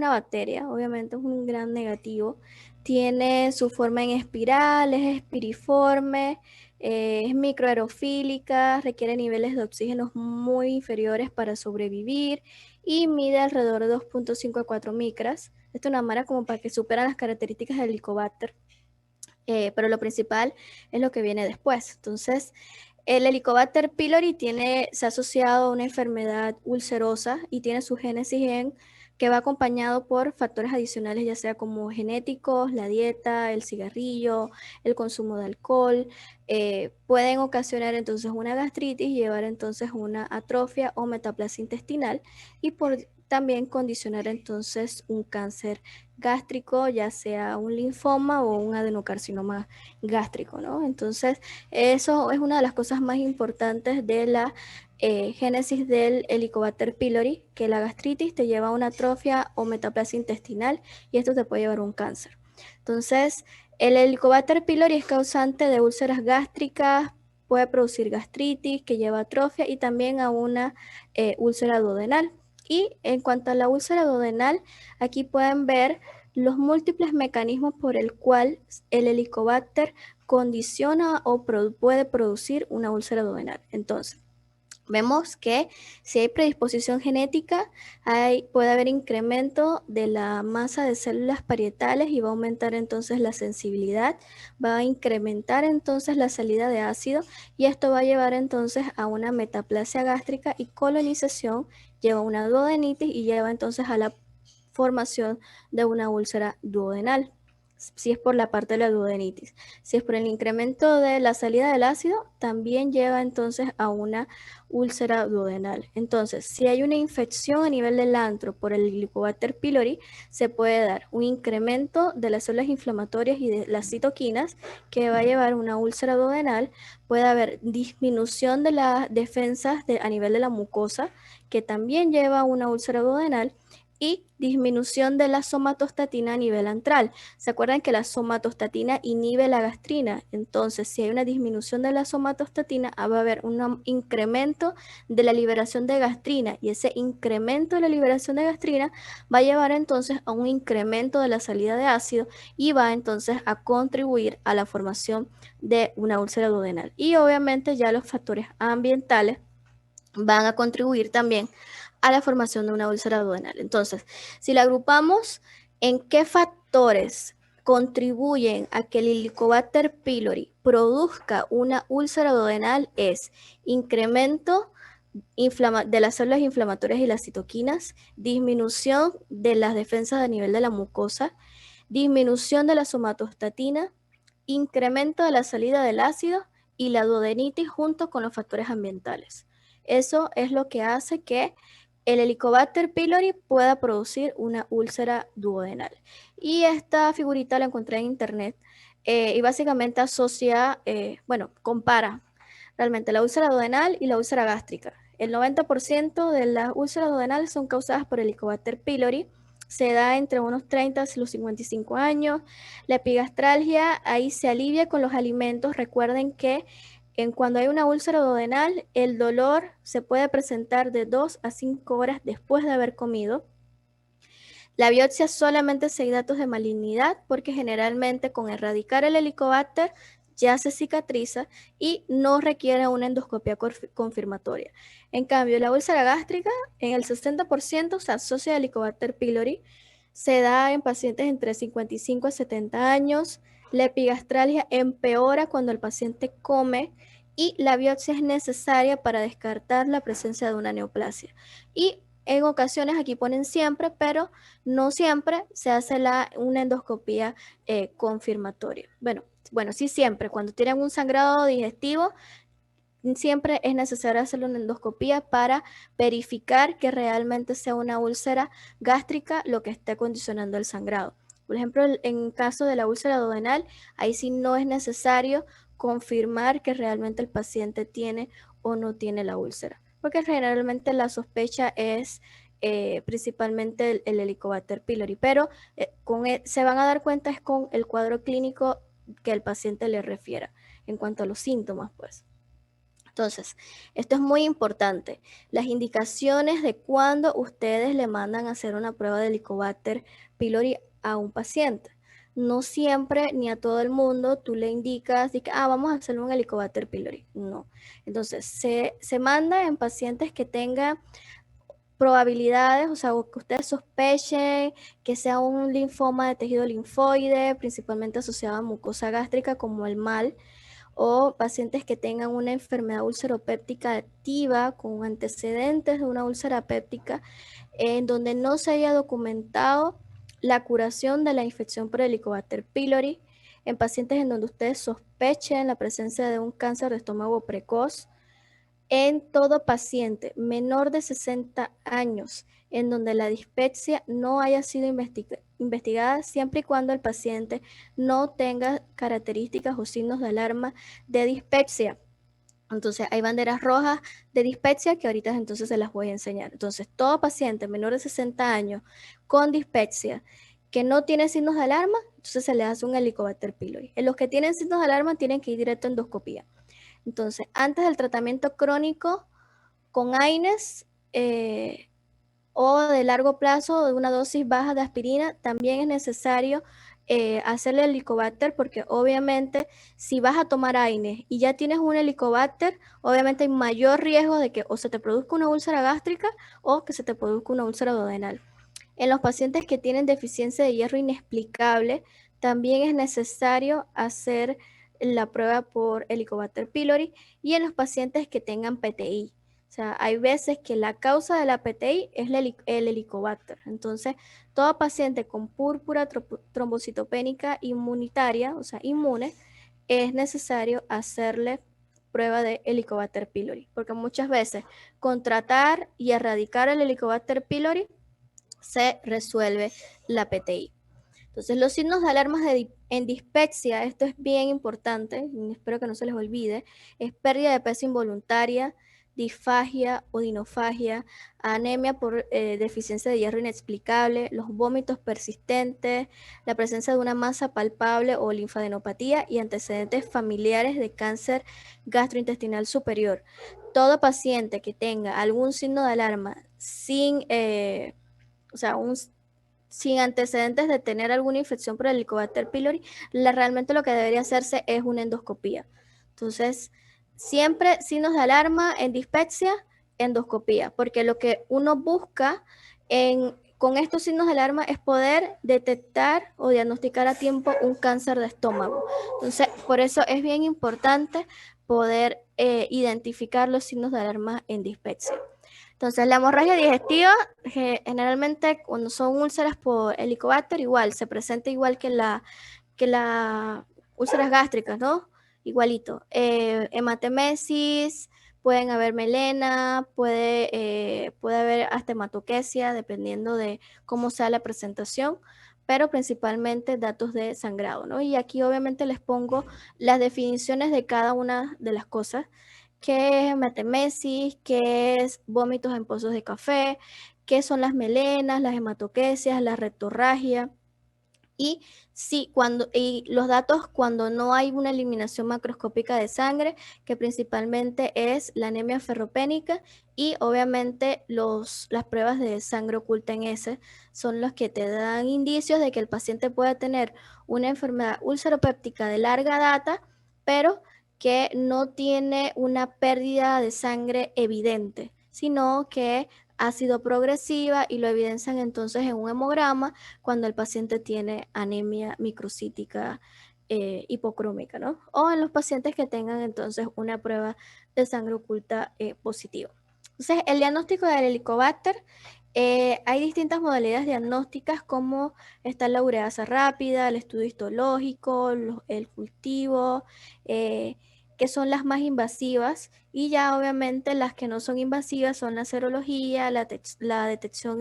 bacteria, obviamente es un gran negativo. Tiene su forma en espiral, es espiriforme, es microaerofílica, requiere niveles de oxígeno muy inferiores para sobrevivir y mide alrededor de 2.5 a 4 micras. Esto es una manera como para que superan las características del Helicobacter. Pero lo principal es lo que viene después. Entonces, el Helicobacter pylori se ha asociado a una enfermedad ulcerosa y tiene su génesis que va acompañado por factores adicionales, ya sea como genéticos, la dieta, el cigarrillo, el consumo de alcohol. Pueden ocasionar entonces una gastritis y llevar entonces una atrofia o metaplasia intestinal y también condicionar entonces un cáncer gástrico, ya sea un linfoma o un adenocarcinoma gástrico, ¿no? Entonces, eso es una de las cosas más importantes de la génesis del Helicobacter pylori, que la gastritis te lleva a una atrofia o metaplasia intestinal y esto te puede llevar a un cáncer. Entonces, el Helicobacter pylori es causante de úlceras gástricas, puede producir gastritis que lleva a atrofia y también a una úlcera duodenal. Y en cuanto a la úlcera duodenal, aquí pueden ver los múltiples mecanismos por el cual el Helicobacter condiciona o puede producir una úlcera duodenal. Entonces, vemos que si hay predisposición genética, puede haber incremento de la masa de células parietales y va a aumentar entonces la sensibilidad, va a incrementar entonces la salida de ácido y esto va a llevar entonces a una metaplasia gástrica y colonización, lleva a una duodenitis y lleva entonces a la formación de una úlcera duodenal, si es por la parte de la duodenitis. Si es por el incremento de la salida del ácido, también lleva entonces a una úlcera duodenal. Entonces, si hay una infección a nivel del antro por el Helicobacter pylori, se puede dar un incremento de las células inflamatorias y de las citoquinas que va a llevar a una úlcera duodenal. Puede haber disminución de las defensas a nivel de la mucosa, que también lleva a una úlcera duodenal, y disminución de la somatostatina a nivel antral. ¿Se acuerdan que la somatostatina inhibe la gastrina? Entonces, si hay una disminución de la somatostatina, va a haber un incremento de la liberación de gastrina y ese incremento de la liberación de gastrina va a llevar entonces a un incremento de la salida de ácido y va entonces a contribuir a la formación de una úlcera duodenal. Y obviamente ya los factores ambientales van a contribuir también a la formación de una úlcera duodenal. Entonces, si la agrupamos, ¿en qué factores contribuyen a que el Helicobacter pylori produzca una úlcera duodenal? Es incremento de las células inflamatorias y las citoquinas, disminución de las defensas a nivel de la mucosa, disminución de la somatostatina, incremento de la salida del ácido y la duodenitis junto con los factores ambientales. Eso es lo que hace que el Helicobacter pylori pueda producir una úlcera duodenal. Y esta figurita la encontré en internet y básicamente compara realmente la úlcera duodenal y la úlcera gástrica. El 90% de las úlceras duodenales son causadas por Helicobacter pylori. Se da entre unos 30 y los 55 años. La epigastralgia ahí se alivia con los alimentos. Recuerden que cuando hay una úlcera duodenal, el dolor se puede presentar de 2 a 5 horas después de haber comido. La biopsia solamente se da datos de malignidad porque generalmente con erradicar el Helicobacter ya se cicatriza y no requiere una endoscopia confirmatoria. En cambio, la úlcera gástrica en el 60% se asocia al Helicobacter pylori, se da en pacientes entre 55 a 70 años. La epigastralgia empeora cuando el paciente come y la biopsia es necesaria para descartar la presencia de una neoplasia. Y en ocasiones, aquí ponen siempre, pero no siempre se hace una endoscopía confirmatoria. Bueno, sí siempre. Cuando tienen un sangrado digestivo, siempre es necesario hacer una endoscopía para verificar que realmente sea una úlcera gástrica lo que esté condicionando el sangrado. Por ejemplo, en caso de la úlcera duodenal, ahí sí no es necesario confirmar que realmente el paciente tiene o no tiene la úlcera. Porque generalmente la sospecha es principalmente el Helicobacter pylori, pero se van a dar cuenta es con el cuadro clínico que el paciente le refiera en cuanto a los síntomas, pues. Entonces, esto es muy importante. Las indicaciones de cuando ustedes le mandan a hacer una prueba de Helicobacter pylori a un paciente. No siempre ni a todo el mundo tú le indicas de que vamos a hacerle un Helicobacter pylori. No. Entonces, se manda en pacientes que tengan probabilidades, o sea, que ustedes sospechen que sea un linfoma de tejido linfoide, principalmente asociado a mucosa gástrica como el MAL, o pacientes que tengan una enfermedad ulceropéptica activa con antecedentes de una úlcera péptica en donde no se haya documentado la curación de la infección por Helicobacter pylori, en pacientes en donde ustedes sospechen la presencia de un cáncer de estómago precoz, en todo paciente menor de 60 años en donde la dispepsia no haya sido investigada siempre y cuando el paciente no tenga características o signos de alarma de dispepsia. Entonces hay banderas rojas de dispepsia que ahorita entonces se las voy a enseñar. Entonces todo paciente menor de 60 años con dispepsia que no tiene signos de alarma, entonces se le hace un Helicobacter pylori. En los que tienen signos de alarma tienen que ir directo a endoscopía. Entonces, antes del tratamiento crónico con AINES o de largo plazo de una dosis baja de aspirina, también es necesario hacerle el Helicobacter porque obviamente si vas a tomar AINES y ya tienes un Helicobacter, obviamente hay mayor riesgo de que o se te produzca una úlcera gástrica o que se te produzca una úlcera duodenal. En los pacientes que tienen deficiencia de hierro inexplicable, también es necesario hacer la prueba por Helicobacter pylori y en los pacientes que tengan PTI. O sea, hay veces que la causa de la PTI es el Helicobacter. Entonces, todo paciente con púrpura trombocitopénica inmunitaria, o sea, inmune, es necesario hacerle prueba de Helicobacter pylori, porque muchas veces con tratar y erradicar el Helicobacter pylori se resuelve la PTI. Entonces, los signos de alarma en dispepsia, esto es bien importante, y espero que no se les olvide, es pérdida de peso involuntaria, disfagia o dinofagia, anemia por deficiencia de hierro inexplicable, los vómitos persistentes, la presencia de una masa palpable o linfadenopatía y antecedentes familiares de cáncer gastrointestinal superior. Todo paciente que tenga algún signo de alarma sin sin antecedentes de tener alguna infección por el Helicobacter pylori, realmente lo que debería hacerse es una endoscopía. Entonces, siempre signos de alarma en dispepsia, endoscopía, porque lo que uno busca con estos signos de alarma es poder detectar o diagnosticar a tiempo un cáncer de estómago. Entonces, por eso es bien importante poder identificar los signos de alarma en dispepsia. Entonces, la hemorragia digestiva, generalmente cuando son úlceras por Helicobacter, igual, se presenta igual que la úlceras gástricas, ¿no? Igualito. Hematemesis, pueden haber melena, puede haber hasta hematoquesia, dependiendo de cómo sea la presentación, pero principalmente datos de sangrado, ¿no? Y aquí obviamente les pongo las definiciones de cada una de las cosas. ¿Qué es hematemesis? ¿Qué es vómitos en pozos de café? ¿Qué son las melenas, las hematoquesias, la rectorragia? Y los datos cuando no hay una eliminación macroscópica de sangre, que principalmente es la anemia ferropénica y obviamente las pruebas de sangre oculta en S son los que te dan indicios de que el paciente puede tener una enfermedad ulceropéptica de larga data, pero que no tiene una pérdida de sangre evidente, sino que ha sido progresiva y lo evidencian entonces en un hemograma cuando el paciente tiene anemia microcítica hipocrómica, ¿no? O en los pacientes que tengan entonces una prueba de sangre oculta positiva. Entonces, el diagnóstico del Helicobacter, hay distintas modalidades diagnósticas como está la ureasa rápida, el estudio histológico, el cultivo, que son las más invasivas, y ya obviamente las que no son invasivas son la serología, la detección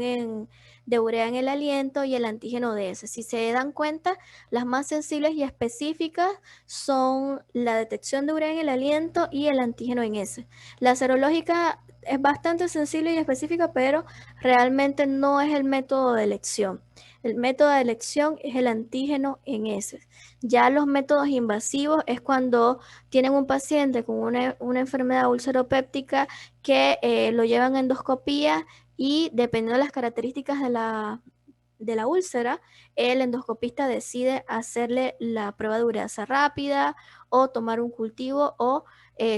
de urea en el aliento y el antígeno DS. Si se dan cuenta, las más sensibles y específicas son la detección de urea en el aliento y el antígeno en S. La serológica es bastante sensible y específica, pero realmente no es el método de elección. El método de elección es el antígeno en S. Ya los métodos invasivos es cuando tienen un paciente con una enfermedad ulceropéptica que lo llevan a endoscopía, y dependiendo de las características de la úlcera, el endoscopista decide hacerle la prueba de ureasa rápida, o tomar un cultivo, o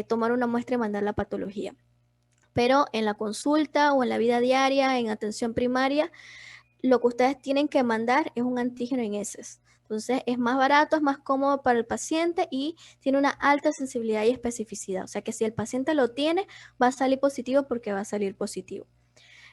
tomar una muestra y mandar la patología. Pero en la consulta o en la vida diaria, en atención primaria, lo que ustedes tienen que mandar es un antígeno en heces. Entonces es más barato, es más cómodo para el paciente y tiene una alta sensibilidad y especificidad. O sea que si el paciente lo tiene, va a salir positivo porque va a salir positivo.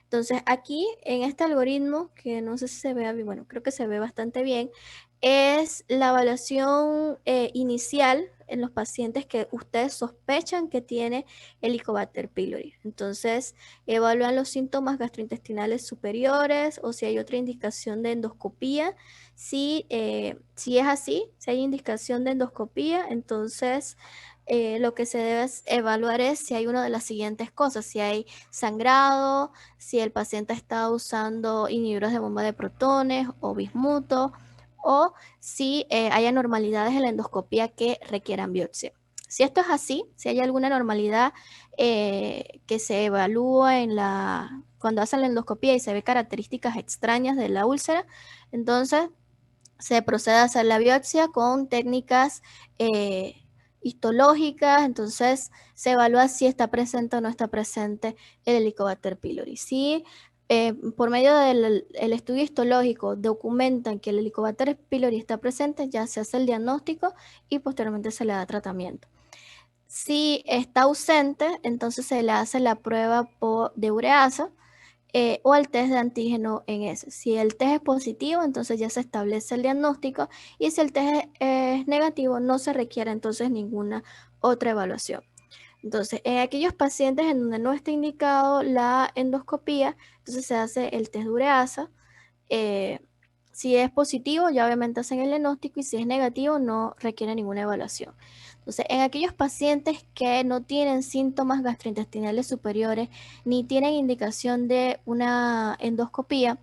Entonces aquí en este algoritmo, que no sé si se vea bien, bueno, creo que se ve bastante bien, es la evaluación inicial en los pacientes que ustedes sospechan que tiene Helicobacter pylori. Entonces evalúan los síntomas gastrointestinales superiores, o si hay otra indicación de endoscopía. Si es así, si hay indicación de endoscopía, entonces lo que se debe evaluar es si hay una de las siguientes cosas: si hay sangrado, si el paciente está usando inhibidores de bomba de protones o bismuto, o si hay anormalidades en la endoscopía que requieran biopsia. Si esto es así, si hay alguna anormalidad que se evalúa cuando hacen la endoscopía y se ve características extrañas de la úlcera, entonces se procede a hacer la biopsia con técnicas histológicas. Entonces se evalúa si está presente o no está presente el Helicobacter pylori. Si por medio del estudio histológico documentan que el Helicobacter pylori está presente, ya se hace el diagnóstico y posteriormente se le da tratamiento. Si está ausente, entonces se le hace la prueba de ureasa o el test de antígeno en ese. Si el test es positivo, entonces ya se establece el diagnóstico, y si el test es negativo, no se requiere entonces ninguna otra evaluación. Entonces, en aquellos pacientes en donde no está indicado la endoscopía, entonces se hace el test de ureasa. Si es positivo, ya obviamente hacen el diagnóstico, y si es negativo, no requiere ninguna evaluación. Entonces, en aquellos pacientes que no tienen síntomas gastrointestinales superiores ni tienen indicación de una endoscopía,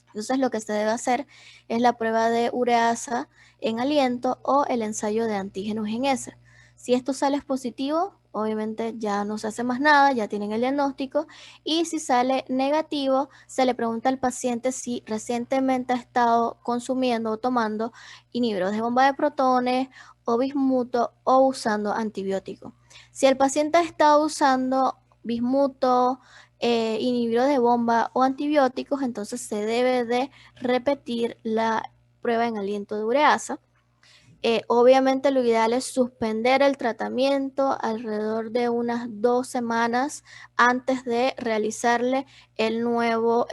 entonces lo que se debe hacer es la prueba de ureasa en aliento o el ensayo de antígenos en S. Si esto sale positivo, obviamente ya no se hace más nada, ya tienen el diagnóstico, y si sale negativo, se le pregunta al paciente si recientemente ha estado consumiendo o tomando inhibidores de bomba de protones o bismuto, o usando antibióticos. Si el paciente ha estado usando bismuto, inhibidores de bomba o antibióticos, entonces se debe de repetir la prueba en aliento de ureasa. Obviamente lo ideal es suspender el tratamiento alrededor de unas 2 semanas antes de realizarle el nuevo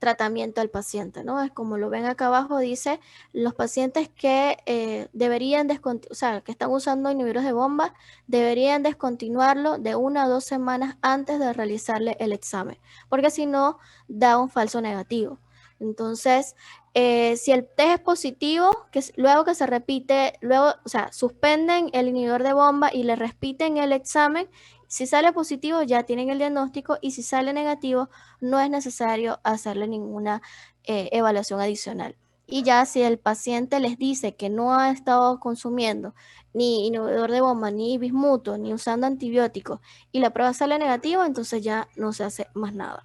tratamiento al paciente, ¿no? Es como lo ven acá abajo, dice, los pacientes que deberían o sea, que están usando inhibidores de bomba, deberían descontinuarlo de 1 a 2 semanas antes de realizarle el examen, porque si no, da un falso negativo. Entonces, si el test es positivo, luego que se repite, o sea, suspenden el inhibidor de bomba y le repiten el examen. Si sale positivo, ya tienen el diagnóstico, y si sale negativo, no es necesario hacerle ninguna evaluación adicional. Y ya si el paciente les dice que no ha estado consumiendo ni inhibidor de bomba, ni bismuto, ni usando antibióticos, y la prueba sale negativa, entonces ya no se hace más nada.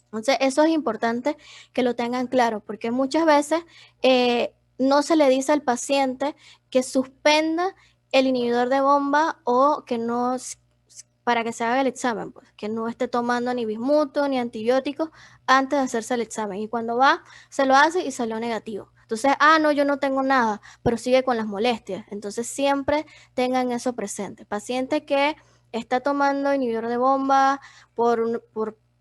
Entonces eso es importante que lo tengan claro, porque muchas veces no se le dice al paciente que suspenda el inhibidor de bomba, o que no, para que se haga el examen, pues, que no esté tomando ni bismuto ni antibióticos antes de hacerse el examen. Y cuando va, se lo hace y salió negativo. Entonces, no, yo no tengo nada, pero sigue con las molestias. Entonces, siempre tengan eso presente. Paciente que está tomando inhibidor de bomba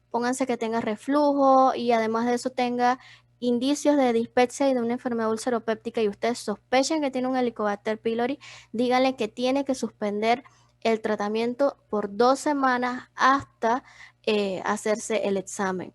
pónganse que tenga reflujo, y además de eso tenga indicios de dispepsia y de una enfermedad ulceropéptica y ustedes sospechan que tiene un Helicobacter pylori, díganle que tiene que suspender el tratamiento por 2 semanas hasta hacerse el examen.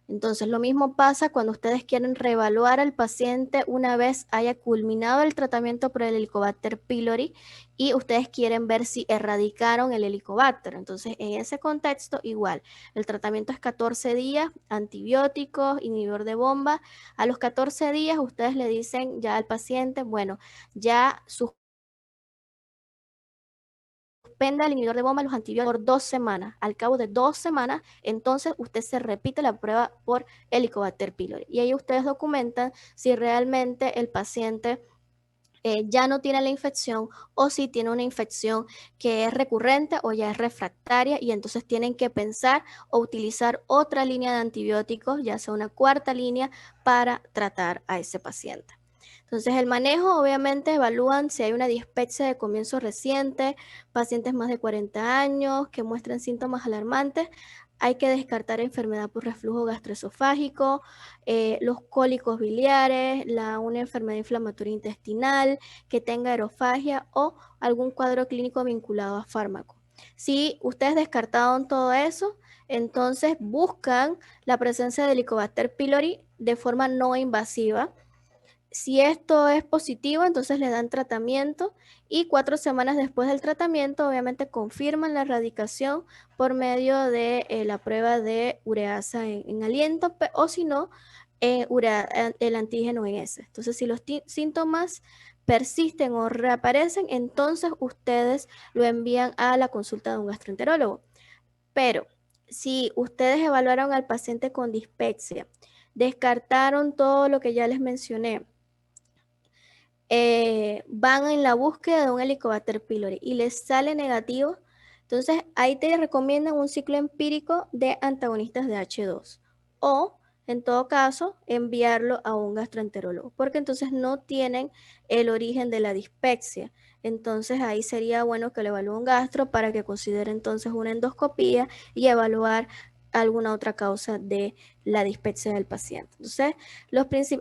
Entonces, lo mismo pasa cuando ustedes quieren reevaluar al paciente una vez haya culminado el tratamiento por el Helicobacter pylori y ustedes quieren ver si erradicaron el Helicobacter. Entonces, en ese contexto, igual, el tratamiento es 14 días, antibióticos, inhibidor de bomba. A los 14 días, ustedes le dicen ya al paciente, bueno, ya suspenda el inhibidor de bomba, los antibióticos por 2 semanas. Al cabo de 2 semanas, entonces usted se repite la prueba por Helicobacter pylori. Y ahí ustedes documentan si realmente el paciente ya no tiene la infección o si tiene una infección que es recurrente o ya es refractaria y entonces tienen que pensar o utilizar otra línea de antibióticos, ya sea una cuarta línea, para tratar a ese paciente. Entonces, el manejo, obviamente, evalúan si hay una dispepsia de comienzo reciente, pacientes más de 40 años que muestran síntomas alarmantes. Hay que descartar enfermedad por reflujo gastroesofágico, los cólicos biliares, una enfermedad inflamatoria intestinal, que tenga aerofagia o algún cuadro clínico vinculado a fármaco. Si ustedes descartaron todo eso, entonces buscan la presencia de Helicobacter pylori de forma no invasiva. Si esto es positivo, entonces le dan tratamiento y 4 semanas después del tratamiento, obviamente confirman la erradicación por medio de la prueba de ureasa en aliento o si no, el antígeno en ese. Entonces, si los síntomas persisten o reaparecen, entonces ustedes lo envían a la consulta de un gastroenterólogo. Pero si ustedes evaluaron al paciente con dispepsia, descartaron todo lo que ya les mencioné, van en la búsqueda de un Helicobacter pylori y les sale negativo, entonces ahí te recomiendan un ciclo empírico de antagonistas de H2 o en todo caso enviarlo a un gastroenterólogo porque entonces no tienen el origen de la dispepsia. Entonces ahí sería bueno que lo evalúe un gastro para que considere entonces una endoscopía y evaluar alguna otra causa de la dispepsia del paciente. Entonces,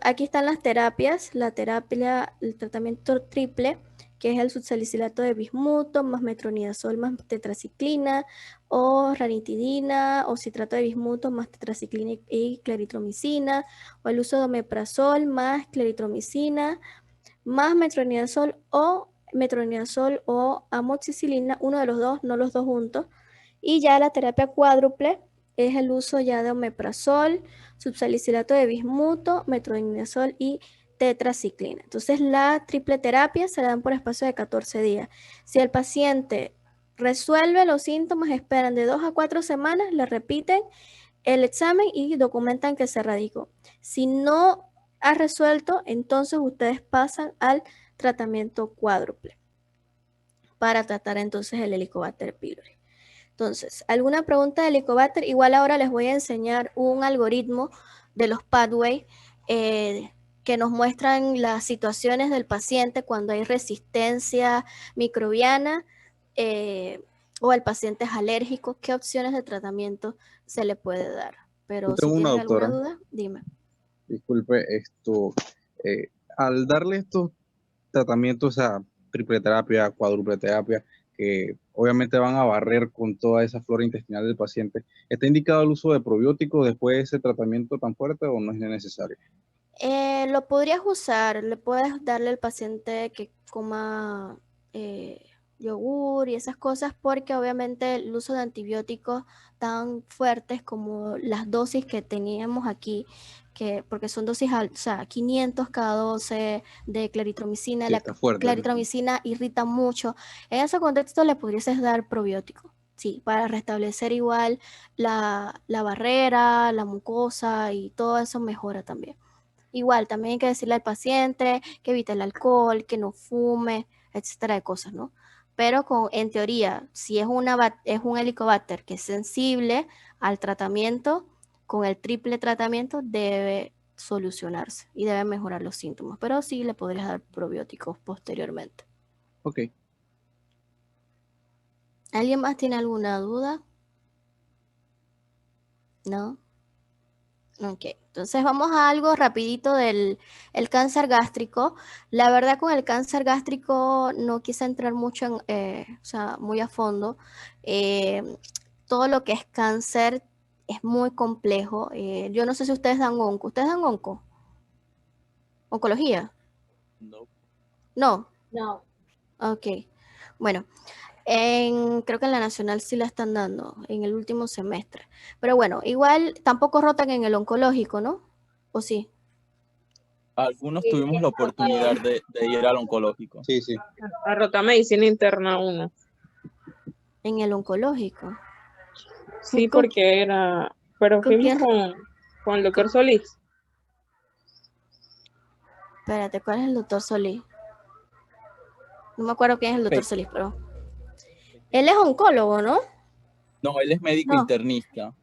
aquí están las terapias, el tratamiento triple, que es el subsalicilato de bismuto, más metronidazol, más tetraciclina, o ranitidina, o citrato de bismuto, más tetraciclina y claritromicina, o el uso de omeprazol, más claritromicina, más metronidazol o amoxicilina, uno de los dos, no los dos juntos. Y ya la terapia cuádruple es el uso ya de omeprazol, subsalicilato de bismuto, metronidazol y tetraciclina. Entonces la triple terapia se la dan por espacio de 14 días. Si el paciente resuelve los síntomas, esperan de 2 a 4 semanas, le repiten el examen y documentan que se erradicó. Si no ha resuelto, entonces ustedes pasan al tratamiento cuádruple para tratar entonces el Helicobacter pylori. Entonces, ¿alguna pregunta de Helicobacter? Igual ahora les voy a enseñar un algoritmo de los pathways que nos muestran las situaciones del paciente cuando hay resistencia microbiana o el paciente es alérgico, qué opciones de tratamiento se le puede dar. Pero Yo si tengo una, tienen alguna doctora, duda, dime. disculpe, al darle estos tratamientos, o sea, triple terapia, cuádruple terapia, que obviamente van a barrer con toda esa flora intestinal del paciente, ¿está indicado el uso de probióticos después de ese tratamiento tan fuerte o no es necesario? Lo podrías usar, le puedes darle al paciente que coma yogur y esas cosas porque obviamente el uso de antibióticos tan fuertes como las dosis que teníamos aquí, porque son dosis altas, o sea, 500 cada 12 de claritromicina, Sí, la está fuerte. claritromicina irrita mucho. En ese contexto le podrías dar probiótico, sí, para restablecer igual la barrera, la mucosa y todo eso mejora también. Igual, también hay que decirle al paciente que evite el alcohol, que no fume, etcétera de cosas, ¿no? Pero en teoría, si es un Helicobacter que es sensible al tratamiento, con el triple tratamiento debe solucionarse y debe mejorar los síntomas. Pero sí le podrías dar probióticos posteriormente. Ok. ¿Alguien más tiene alguna duda? ¿No? Ok, entonces vamos a algo rapidito del el cáncer gástrico. La verdad con el cáncer gástrico no quise entrar mucho o sea, muy a fondo. Eh, Todo lo que es cáncer es muy complejo. Yo no sé si ustedes dan onco. ¿Ustedes dan onco? ¿Oncología? No. No. No. Ok. Bueno, creo que en la nacional sí la están dando en el último semestre. Pero bueno, igual tampoco rotan en el oncológico, ¿no? ¿O sí? Algunos Sí, tuvimos la oportunidad de ir al oncológico. Sí, sí. a Rota Medicina Interna 1. En el oncológico. Sí, porque era, pero ¿Con fuimos quién? con el con- doctor Solís. Espérate, ¿cuál es el doctor Solís? No me acuerdo quién es el doctor Pe- Solís, pero él es oncólogo, ¿no? No, él es médico No. internista.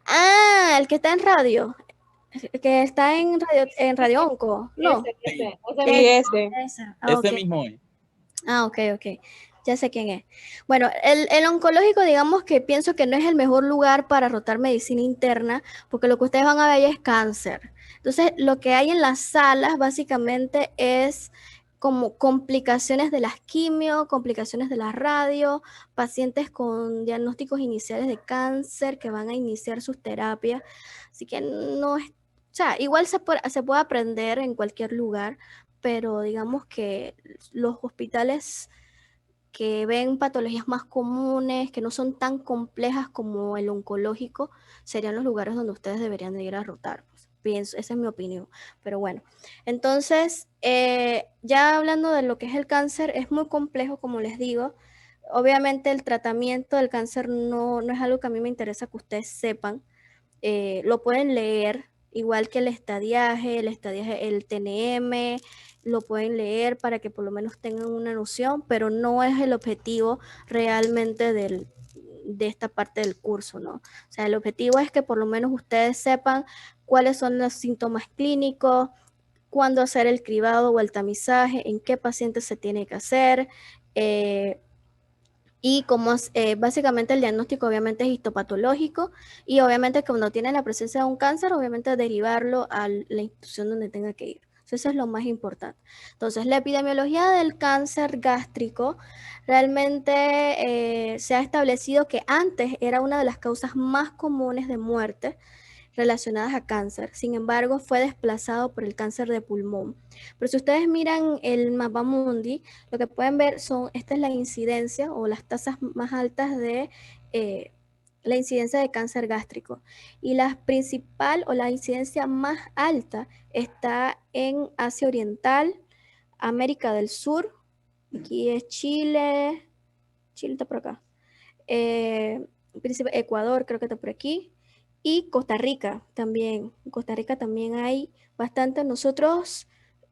Ah, el que está en radio, que está en radio onco. No. Sí, Sí, ese. Esa. Ah, ese ok. mismo es. Ah, ok, ok. Ya sé quién es. Bueno, el oncológico, digamos que pienso que no es el mejor lugar para rotar medicina interna, porque lo que ustedes van a ver ahí es cáncer. Entonces, lo que hay en las salas básicamente es como complicaciones de las quimio, complicaciones de la radio, pacientes con diagnósticos iniciales de cáncer que van a iniciar sus terapias. Así que no es, o sea, igual se puede aprender en cualquier lugar, pero digamos que los hospitales que ven patologías más comunes, que no son tan complejas como el oncológico, serían los lugares donde ustedes deberían de ir a rotar. Pues. Pienso, esa es mi opinión. Pero bueno, entonces, ya hablando de lo que es el cáncer, es muy complejo, como les digo. Obviamente el tratamiento del cáncer no es algo que a mí me interesa que ustedes sepan. Lo pueden leer, igual que el estadiaje, el TNM, lo pueden leer para que por lo menos tengan una noción, pero no es el objetivo realmente de esta parte del curso, ¿no? O sea, el objetivo es que por lo menos ustedes sepan cuáles son los síntomas clínicos, cuándo hacer el cribado o el tamizaje, en qué pacientes se tiene que hacer, y como básicamente el diagnóstico obviamente es histopatológico y obviamente cuando tiene la presencia de un cáncer, obviamente derivarlo a la institución donde tenga que ir. Eso es lo más importante. Entonces, la epidemiología del cáncer gástrico realmente se ha establecido que antes era una de las causas más comunes de muerte relacionadas a cáncer. Sin embargo, fue desplazado por el cáncer de pulmón. Pero si ustedes miran el mapa mundi, lo que pueden ver esta es la incidencia o las tasas más altas de la incidencia de cáncer gástrico. Y la principal o la incidencia más alta está en Asia Oriental, América del Sur, aquí es Chile, Chile está por acá, eh, Ecuador creo que está por aquí, y Costa Rica también. En Costa Rica también hay bastante. Nosotros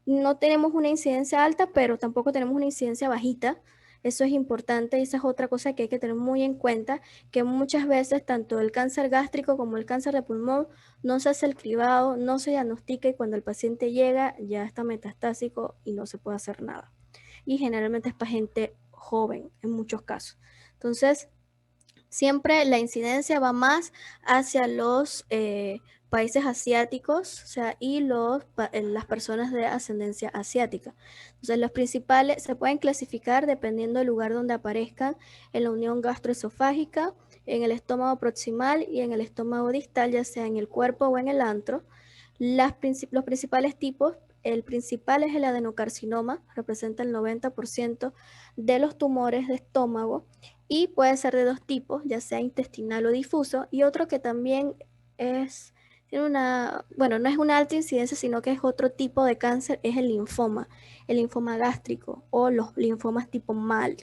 no tenemos una incidencia alta, pero tampoco tenemos una incidencia bajita. Eso es importante y esa es otra cosa que hay que tener muy en cuenta, que muchas veces tanto el cáncer gástrico como el cáncer de pulmón no se hace el cribado, no se diagnostica y cuando el paciente llega ya está metastásico y no se puede hacer nada. Y generalmente es para gente joven en muchos casos. Entonces, siempre la incidencia va más hacia los países asiáticos, o sea, y las personas de ascendencia asiática. Entonces, los principales se pueden clasificar dependiendo del lugar donde aparezcan en la unión gastroesofágica, en el estómago proximal y en el estómago distal, ya sea en el cuerpo o en el antro. Los principales tipos, el principal es el adenocarcinoma, representa el 90% de los tumores de estómago y puede ser de dos tipos, ya sea intestinal o difuso, y otro que también tiene bueno, no es una alta incidencia, sino que es otro tipo de cáncer, es el linfoma gástrico o los linfomas tipo MAL.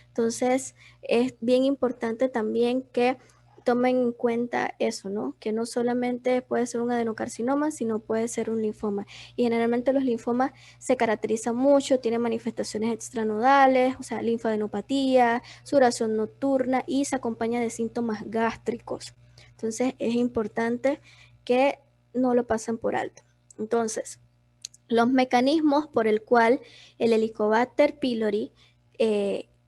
Entonces, es bien importante también que tomen en cuenta eso, ¿no? Que no solamente puede ser un adenocarcinoma, sino puede ser un linfoma. Y generalmente los linfomas se caracterizan mucho, tienen manifestaciones extranodales, o sea, linfadenopatía, sudoración nocturna y se acompaña de síntomas gástricos. Entonces, es importante que no lo pasen por alto. Entonces, los mecanismos por el cual el Helicobacter pylori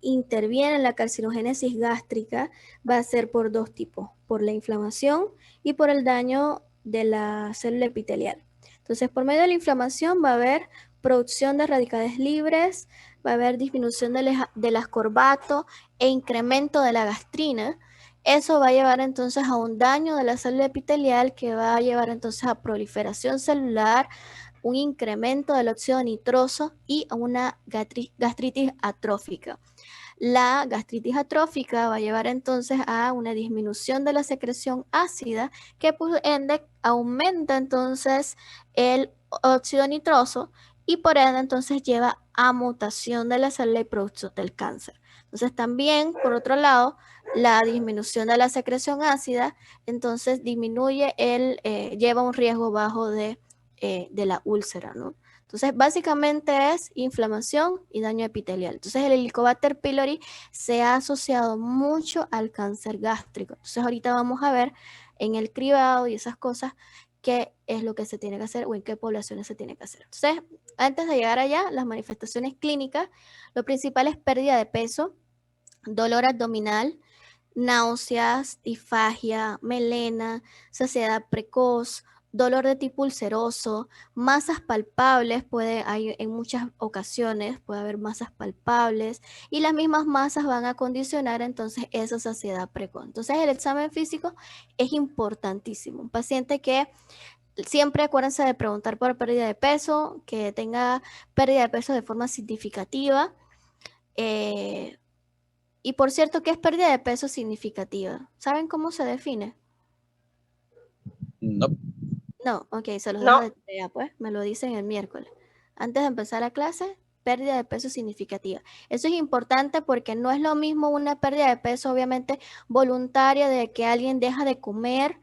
interviene en la carcinogénesis gástrica va a ser por dos tipos, por la inflamación y por el daño de la célula epitelial. Entonces, por medio de la inflamación va a haber producción de radicales libres, va a haber disminución del ascorbato e incremento de la gastrina. Eso va a llevar entonces a un daño de la célula epitelial que va a llevar entonces a proliferación celular, un incremento del óxido nitroso y a una gastritis atrófica. La gastritis atrófica va a llevar entonces a una disminución de la secreción ácida que por ende aumenta entonces el óxido nitroso y por ende entonces lleva a mutación de la célula y producción del cáncer. Entonces también, por otro lado, la disminución de la secreción ácida entonces disminuye lleva un riesgo bajo de la úlcera, ¿no? Entonces, básicamente es inflamación y daño epitelial. Entonces, el Helicobacter pylori se ha asociado mucho al cáncer gástrico. Entonces, ahorita vamos a ver en el cribado y esas cosas qué es lo que se tiene que hacer o en qué poblaciones se tiene que hacer. Entonces, antes de llegar allá, las manifestaciones clínicas, lo principal es pérdida de peso, dolor abdominal, náuseas, disfagia, melena, saciedad precoz, dolor de tipo ulceroso, masas palpables, en muchas ocasiones puede haber masas palpables y las mismas masas van a condicionar entonces esa saciedad precoz. Entonces el examen físico es importantísimo. Un paciente que siempre acuérdense de preguntar por pérdida de peso, que tenga pérdida de peso de forma significativa. Y por cierto, ¿qué es pérdida de peso significativa? ¿Saben cómo se define? No. No, ok, se los No. dejo de tarea, pues, me lo dicen el miércoles. Antes de empezar la clase, pérdida de peso significativa. Eso es importante porque no es lo mismo una pérdida de peso, obviamente, voluntaria de que alguien deja de comer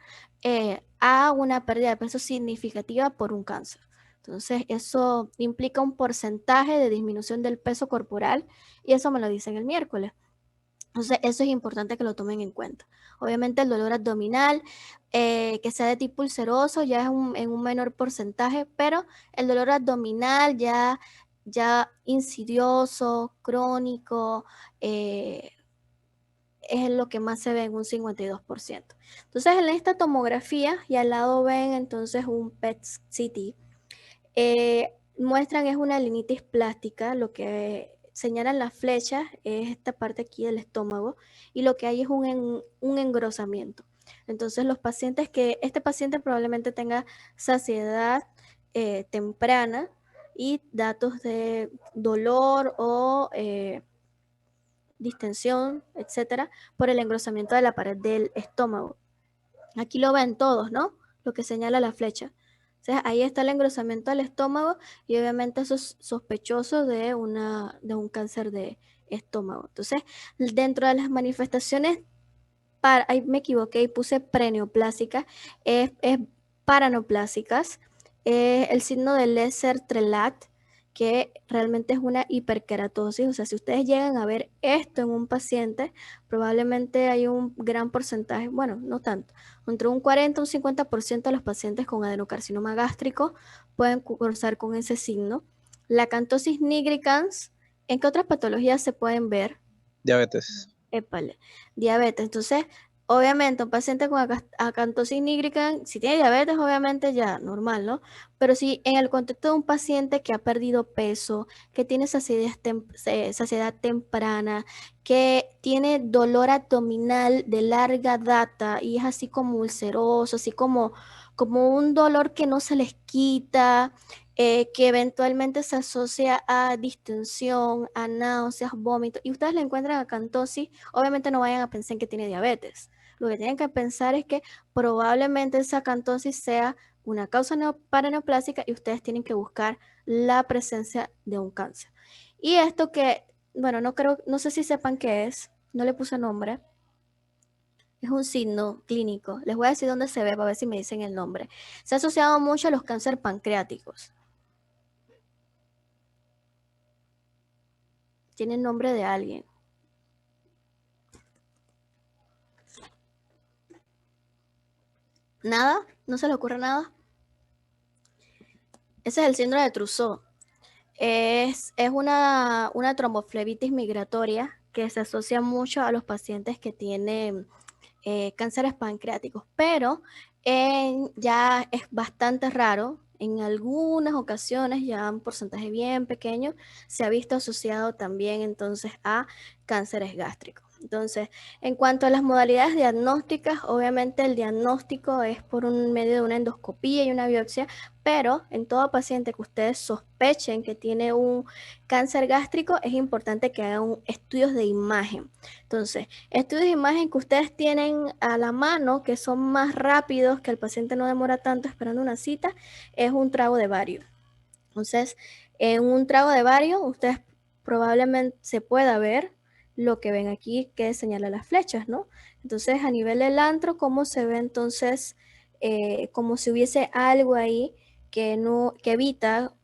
a una pérdida de peso significativa por un cáncer. Entonces, eso implica un porcentaje de disminución del peso corporal y eso me lo dicen el miércoles. Entonces, eso es importante que lo tomen en cuenta. Obviamente, el dolor abdominal, que sea de tipo ulceroso, ya es en un menor porcentaje, pero el dolor abdominal ya insidioso, crónico, es lo que más se ve en un 52%. Entonces, en esta tomografía y al lado ven entonces un PET-CT. Muestran es una linitis plástica, lo que señalan las flechas es esta parte aquí del estómago y lo que hay es un engrosamiento. Entonces este paciente probablemente tenga saciedad temprana y datos de dolor o distensión, etcétera, por el engrosamiento de la pared del estómago. Aquí lo ven todos, ¿no? Lo que señala la flecha. O sea, ahí está el engrosamiento del estómago y obviamente eso es sospechoso de un cáncer de estómago. Entonces, dentro de las manifestaciones, ahí me equivoqué y puse preneoplásicas, es paraneoplásicas, el signo de Lesser-Trelat, que realmente es una hiperkeratosis. O sea, si ustedes llegan a ver esto en un paciente, probablemente hay un gran porcentaje, bueno, no tanto, entre un 40 y un 50% de los pacientes con adenocarcinoma gástrico pueden cursar con ese signo. La acantosis nigricans, ¿en qué otras patologías se pueden ver? Diabetes. Épale, diabetes. Entonces, obviamente, un paciente con acantosis nigricans, si tiene diabetes, obviamente ya normal, ¿no? Pero si en el contexto de un paciente que ha perdido peso, que tiene saciedad temprana, que tiene dolor abdominal de larga data y es así como ulceroso, así como un dolor que no se les quita, que eventualmente se asocia a distensión, a náuseas, vómitos, y ustedes le encuentran acantosis, obviamente no vayan a pensar en que tiene diabetes. Lo que tienen que pensar es que probablemente esa acantosis sea una causa paraneoplásica y ustedes tienen que buscar la presencia de un cáncer. Y esto que, bueno, no sé si sepan qué es, no le puse nombre. Es un signo clínico. Les voy a decir dónde se ve para ver si me dicen el nombre. Se ha asociado mucho a los cánceres pancreáticos. Tiene el nombre de alguien. ¿Nada? ¿No se le ocurre nada? Ese es el síndrome de Trousseau. Es una tromboflebitis migratoria que se asocia mucho a los pacientes que tienen cánceres pancreáticos, pero ya es bastante raro. En algunas ocasiones, ya un porcentaje bien pequeño, se ha visto asociado también entonces a cánceres gástricos. Entonces, en cuanto a las modalidades diagnósticas, obviamente el diagnóstico es por un medio de una endoscopía y una biopsia, pero en todo paciente que ustedes sospechen que tiene un cáncer gástrico, es importante que hagan estudios de imagen. Entonces, estudios de imagen que ustedes tienen a la mano, que son más rápidos, que el paciente no demora tanto esperando una cita, es un trago de bario. Entonces, en un trago de bario, ustedes probablemente se pueda ver lo que ven aquí que señala las flechas, ¿no? Entonces, a nivel del antro, ¿cómo se ve entonces? Como si hubiese algo ahí que evita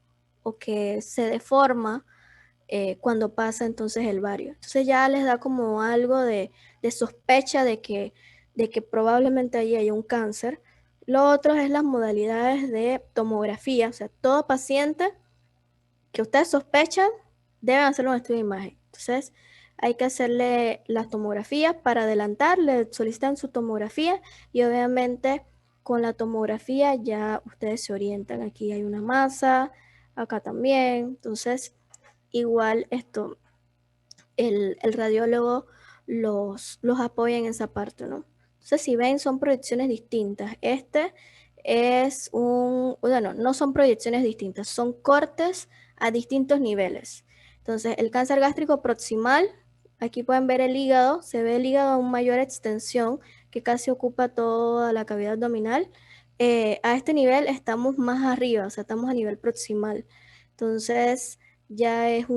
o que se deforma cuando pasa entonces el bario. Entonces ya les da como algo de sospecha de que probablemente ahí haya un cáncer. Lo otro es las modalidades de tomografía. O sea, todo paciente que ustedes sospechan deben hacer un estudio de imagen. Entonces hay que hacerle las tomografías para adelantar, le solicitan su tomografía y obviamente con la tomografía ya ustedes se orientan. Aquí hay una masa, acá también. Entonces igual el radiólogo los apoya en esa parte, ¿no? Entonces, si ven, son proyecciones distintas. Este es bueno, no son proyecciones distintas, son cortes a distintos niveles. Entonces, el cáncer gástrico proximal, aquí pueden ver el hígado, se ve el hígado a una mayor extensión que casi ocupa toda la cavidad abdominal. A este nivel estamos más arriba, o sea, estamos a nivel proximal. Entonces, ya es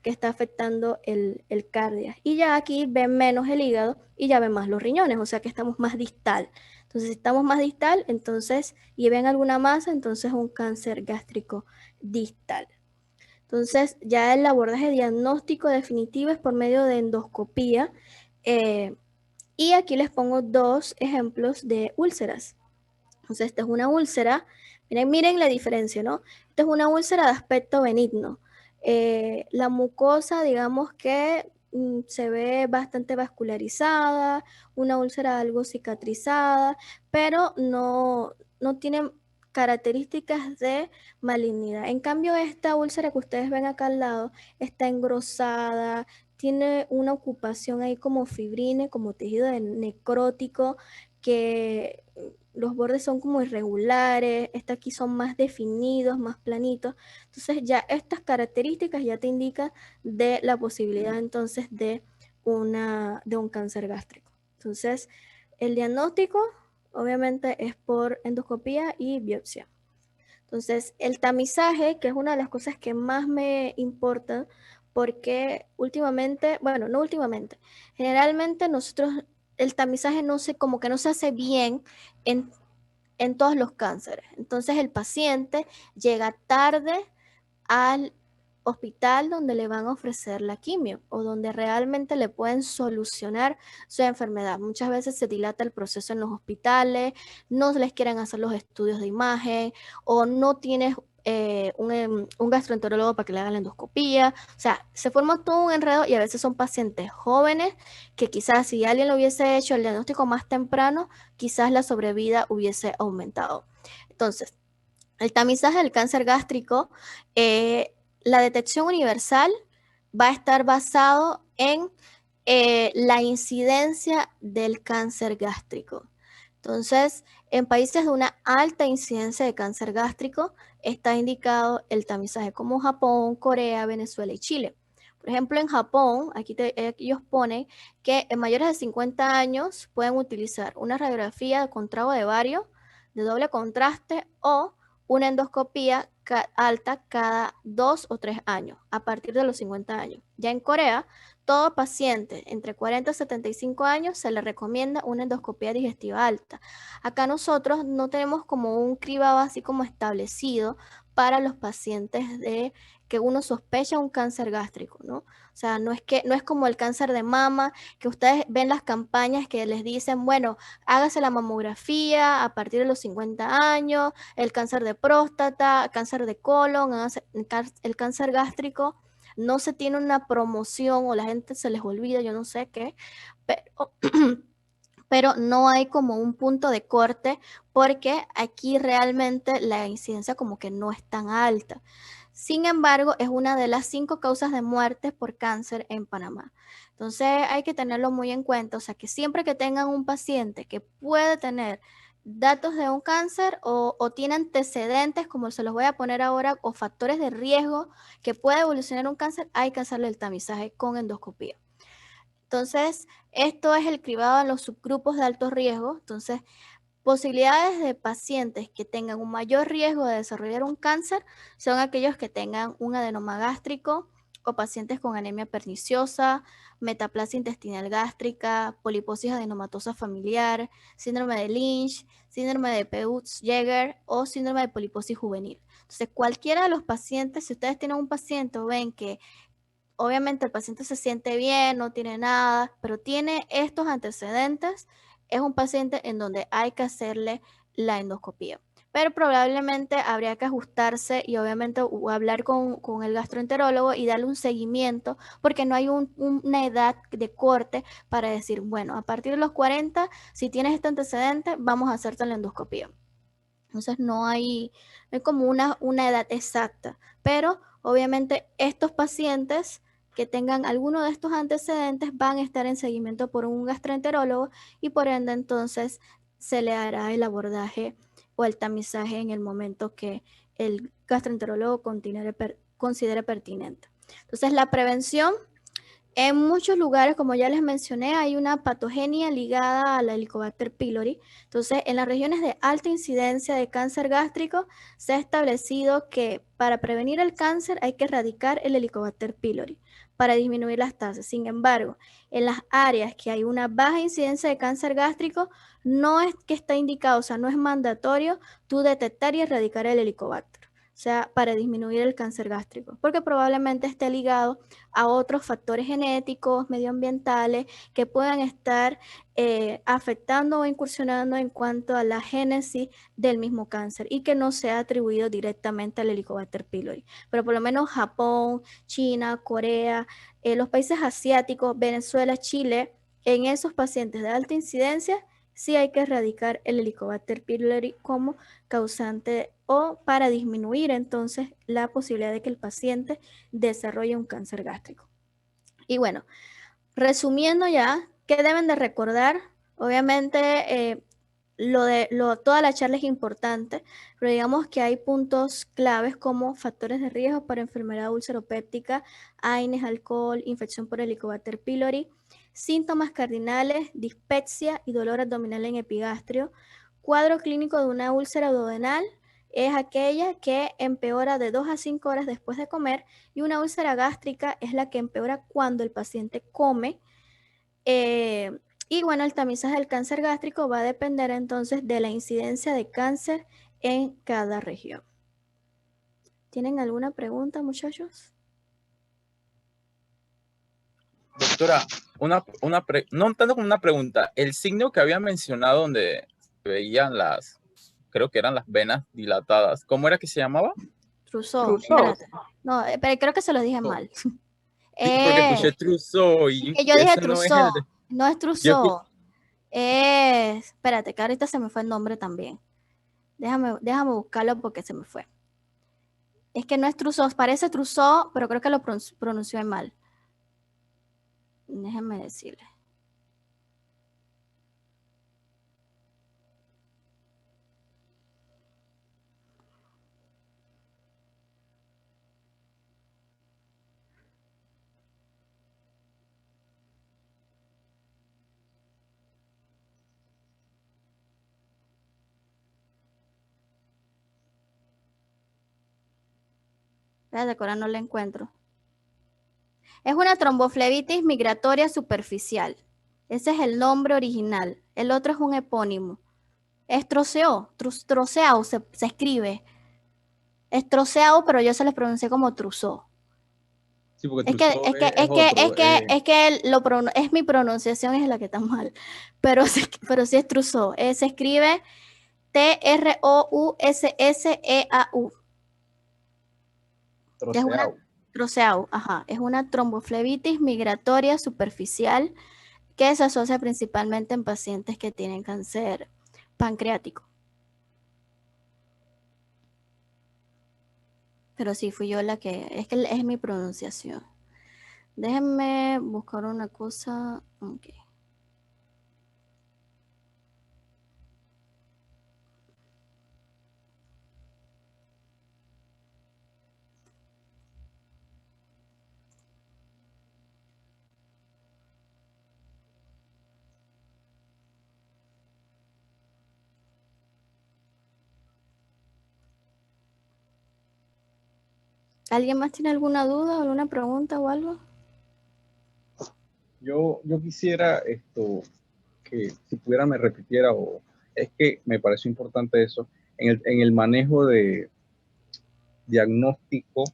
que está afectando el cardia. Y ya aquí ven menos el hígado y ya ven más los riñones, o sea que estamos más distal. Entonces, si estamos más distal, entonces, y ven alguna masa, entonces un cáncer gástrico distal. Entonces, ya el abordaje diagnóstico definitivo es por medio de endoscopía. Y aquí les pongo dos ejemplos de úlceras. Entonces, esta es una úlcera. Miren la diferencia, ¿no? Esta es una úlcera de aspecto benigno. La mucosa, digamos que se ve bastante vascularizada, una úlcera algo cicatrizada, pero no tiene características de malignidad. En cambio, esta úlcera que ustedes ven acá al lado está engrosada, tiene una ocupación ahí como fibrina, como tejido necrótico, que los bordes son como irregulares, aquí son más definidos, más planitos. Entonces ya estas características ya te indican de la posibilidad entonces de un cáncer gástrico. Entonces el diagnóstico obviamente es por endoscopía y biopsia. Entonces el tamizaje, que es una de las cosas que más me importa, porque últimamente, bueno, no últimamente, generalmente nosotros el tamizaje como que no se hace bien en todos los cánceres. Entonces el paciente llega tarde al hospital donde le van a ofrecer la quimio o donde realmente le pueden solucionar su enfermedad. Muchas veces se dilata el proceso en los hospitales, no les quieren hacer los estudios de imagen o no tienes un gastroenterólogo para que le hagan la endoscopía. O sea, se forma todo un enredo y a veces son pacientes jóvenes que quizás si alguien lo hubiese hecho el diagnóstico más temprano, quizás la sobrevida hubiese aumentado. Entonces, el tamizaje del cáncer gástrico, la detección universal va a estar basado en la incidencia del cáncer gástrico. Entonces, en países de una alta incidencia de cáncer gástrico, está indicado el tamizaje como Japón, Corea, Venezuela y Chile. Por ejemplo, en Japón, aquí ellos ponen que en mayores de 50 años pueden utilizar una radiografía con trago de bario de doble contraste o una endoscopía alta cada 2 o 3 años, a partir de los 50 años. Ya en Corea, todo paciente entre 40 y 75 años se le recomienda una endoscopía digestiva alta. Acá nosotros no tenemos como un cribado así como establecido para los pacientes de que uno sospecha un cáncer gástrico, ¿no? O sea, no es como el cáncer de mama, que ustedes ven las campañas que les dicen, bueno, hágase la mamografía a partir de los 50 años, el cáncer de próstata, cáncer de colon, el cáncer gástrico. No se tiene una promoción o la gente se les olvida, yo no sé qué, pero pero no hay como un punto de corte porque aquí realmente la incidencia como que no es tan alta. Sin embargo, es una de las 5 causas de muerte por cáncer en Panamá. Entonces hay que tenerlo muy en cuenta, o sea que siempre que tengan un paciente que puede tener datos de un cáncer o tiene antecedentes, como se los voy a poner ahora, o factores de riesgo que puede evolucionar un cáncer, hay que hacerle el tamizaje con endoscopía. Entonces, esto es el cribado en los subgrupos de alto riesgo. Entonces, posibilidades de pacientes que tengan un mayor riesgo de desarrollar un cáncer son aquellos que tengan un adenoma gástrico o pacientes con anemia perniciosa, metaplasia intestinal gástrica, poliposis adenomatosa familiar, síndrome de Lynch, síndrome de Peutz-Jeghers o síndrome de poliposis juvenil. Entonces, cualquiera de los pacientes, si ustedes tienen un paciente o ven que obviamente el paciente se siente bien, no tiene nada, pero tiene estos antecedentes, es un paciente en donde hay que hacerle la endoscopía. Pero probablemente habría que ajustarse y obviamente hablar con el gastroenterólogo y darle un seguimiento, porque no hay una edad de corte para decir, bueno, a partir de los 40, si tienes este antecedente, vamos a hacerte la endoscopía. Entonces no hay como una edad exacta, pero obviamente estos pacientes que tengan alguno de estos antecedentes van a estar en seguimiento por un gastroenterólogo y por ende entonces se le hará el abordaje o el tamizaje en el momento que el gastroenterólogo considere pertinente. Entonces la prevención en muchos lugares, como ya les mencioné, hay una patogenia ligada a la Helicobacter pylori. Entonces, en las regiones de alta incidencia de cáncer gástrico, se ha establecido que para prevenir el cáncer hay que erradicar el Helicobacter pylori para disminuir las tasas. Sin embargo, en las áreas que hay una baja incidencia de cáncer gástrico, no es que está indicado, o sea, no es mandatorio tú detectar y erradicar el Helicobacter. O sea, para disminuir el cáncer gástrico, porque probablemente esté ligado a otros factores genéticos, medioambientales, que puedan estar afectando o incursionando en cuanto a la génesis del mismo cáncer y que no sea atribuido directamente al Helicobacter pylori. Pero por lo menos Japón, China, Corea, los países asiáticos, Venezuela, Chile, en esos pacientes de alta incidencia, sí hay que erradicar el Helicobacter pylori como causante o para disminuir entonces la posibilidad de que el paciente desarrolle un cáncer gástrico. Y bueno, resumiendo ya, ¿qué deben de recordar? Obviamente, toda la charla es importante, pero digamos que hay puntos claves como factores de riesgo para enfermedad ulceropéptica, AINES, alcohol, infección por Helicobacter pylori, síntomas cardinales, dispepsia y dolor abdominal en epigastrio. Cuadro clínico de una úlcera duodenal es aquella que empeora de 2 a 5 horas después de comer y una úlcera gástrica es la que empeora cuando el paciente come. Y bueno, el tamizaje del cáncer gástrico va a depender entonces de la incidencia de cáncer en cada región. ¿Tienen alguna pregunta, muchachos? Doctora, no tanto como una pregunta, el signo que había mencionado donde se veían creo que eran las venas dilatadas, ¿cómo era que se llamaba? Trousseau, Trousseau. espérate. No, pero creo que se los dije mal. Sí, porque escuché Trousseau Es y que yo dije ese no es el Trousseau, de... no es Yo Trousseau. Espérate, que ahorita se me fue el nombre también. Déjame buscarlo porque se me fue. Es que no es Trousseau, parece Trousseau, pero creo que lo pronuncié mal. Déjenme decirle. Ahora no la encuentro. Es una tromboflebitis migratoria superficial. Ese es el nombre original. El otro es un epónimo. Troceau se escribe. Es Troceau, pero yo se les pronuncié como Trousseau. Sí, porque Es que, Trousseau es que, es es que, otro. es que, es que es mi pronunciación es la que está mal. Pero sí es Trousseau. Se escribe Trousseau. Que es una Troceau. Troceau, ajá. Es una tromboflebitis migratoria superficial que se asocia principalmente en pacientes que tienen cáncer pancreático. Pero sí, fui yo la que es mi pronunciación. Déjenme buscar una cosa. Ok. ¿Alguien más tiene alguna duda, alguna pregunta o algo? Yo quisiera que si pudiera me repitiera, o es que me pareció importante eso, en el manejo de diagnóstico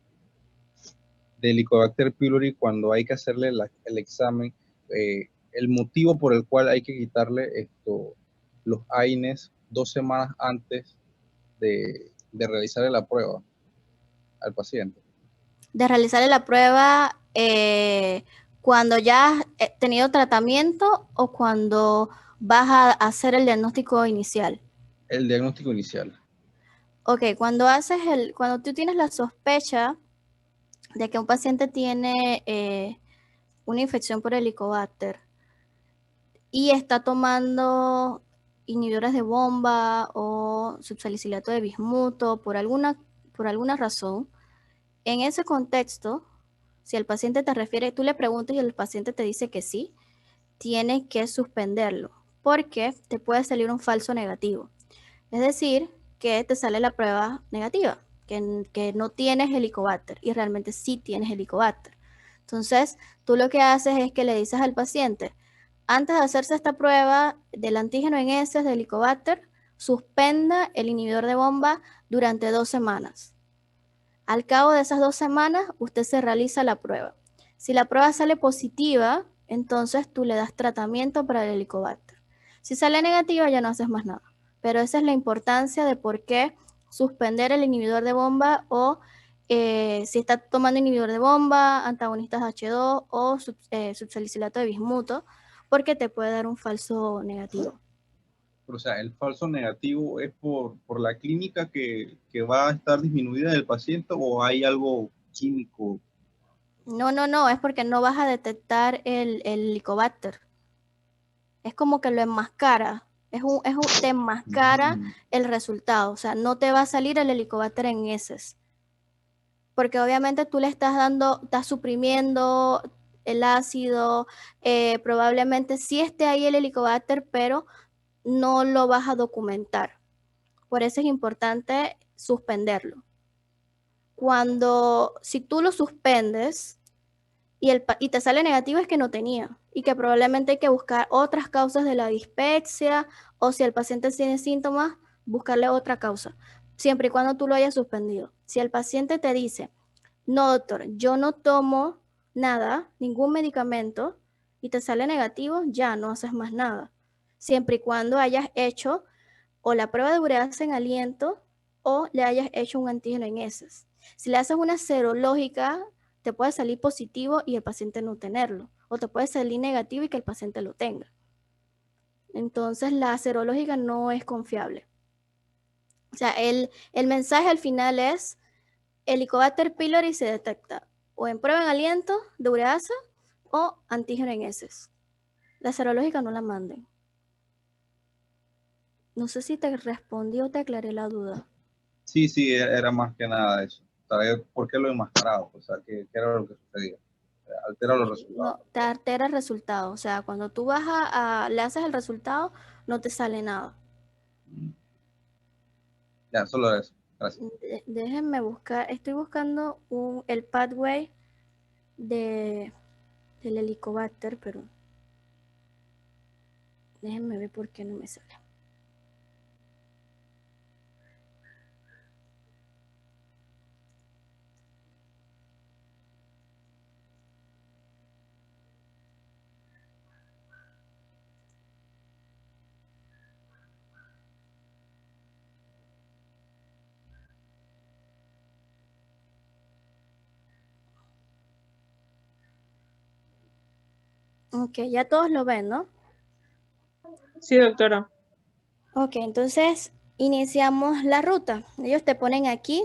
de Helicobacter pylori cuando hay que hacerle el examen, el motivo por el cual hay que quitarle los AINES 2 semanas antes de realizarle la prueba al paciente. De realizarle la prueba cuando ya has tenido tratamiento o cuando vas a hacer el diagnóstico inicial. El diagnóstico inicial. Ok, cuando tú tienes la sospecha de que un paciente tiene una infección por Helicobacter y está tomando inhibidores de bomba o subsalicilato de bismuto por alguna razón, en ese contexto, si el paciente te refiere, tú le preguntas y el paciente te dice que sí, tienes que suspenderlo porque te puede salir un falso negativo. Es decir, que te sale la prueba negativa, que no tienes Helicobacter y realmente sí tienes Helicobacter. Entonces, tú lo que haces es que le dices al paciente, antes de hacerse esta prueba del antígeno en heces de Helicobacter, suspenda el inhibidor de bomba durante 2 semanas. Al cabo de esas 2 semanas, usted se realiza la prueba. Si la prueba sale positiva, entonces tú le das tratamiento para el Helicobacter. Si sale negativa, ya no haces más nada. Pero esa es la importancia de por qué suspender el inhibidor de bomba o si está tomando inhibidor de bomba, antagonistas H2 o subsalicilato de bismuto, porque te puede dar un falso negativo. O sea, el falso negativo es por la clínica que va a estar disminuida del paciente, o hay algo químico. No, es porque no vas a detectar el Helicobacter. Es como que lo enmascara. Te enmascara el resultado. O sea, no te va a salir el Helicobacter en heces. Porque obviamente tú le estás suprimiendo el ácido. Probablemente sí esté ahí el Helicobacter, pero no lo vas a documentar. Por eso es importante suspenderlo. Si tú lo suspendes, y te sale negativo, es que no tenía y que probablemente hay que buscar otras causas de la dispepsia, o si el paciente tiene síntomas, buscarle otra causa, siempre y cuando tú lo hayas suspendido. Si el paciente te dice, no doctor, yo no tomo nada, ningún medicamento, y te sale negativo, ya no haces más nada, siempre y cuando hayas hecho o la prueba de ureasa en aliento o le hayas hecho un antígeno en heces. Si le haces una serológica, te puede salir positivo y el paciente no tenerlo, o te puede salir negativo y que el paciente lo tenga. Entonces, la serológica no es confiable. O sea, el mensaje al final es, Helicobacter pylori se detecta o en prueba en aliento de ureasa o antígeno en heces. La serológica no la manden. No sé si te respondí o te aclaré la duda. Sí, era más que nada eso. Saber por qué lo enmascarado, o sea, qué era lo que sucedía. Altera los resultados. No, te altera el resultado. O sea, cuando tú vas le haces el resultado, no te sale nada. Ya, solo eso. Gracias. Déjenme buscar, estoy buscando el pathway del Helicobacter, pero déjenme ver por qué no me sale. Ok, ya todos lo ven, ¿no? Sí, doctora. Ok, entonces iniciamos la ruta. Ellos te ponen aquí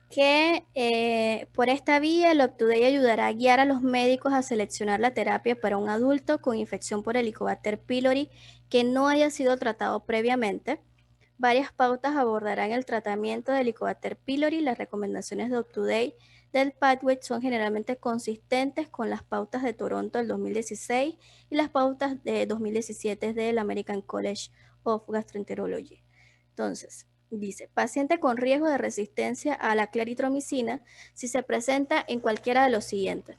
que por esta vía el UpToDate ayudará a guiar a los médicos a seleccionar la terapia para un adulto con infección por Helicobacter pylori que no haya sido tratado previamente. Varias pautas abordarán el tratamiento de Helicobacter pylori. Las recomendaciones de UpToDate del Pathway son generalmente consistentes con las pautas de Toronto del 2016 y las pautas de 2017 del American College of Gastroenterology. Entonces, dice, paciente con riesgo de resistencia a la claritromicina si se presenta en cualquiera de los siguientes.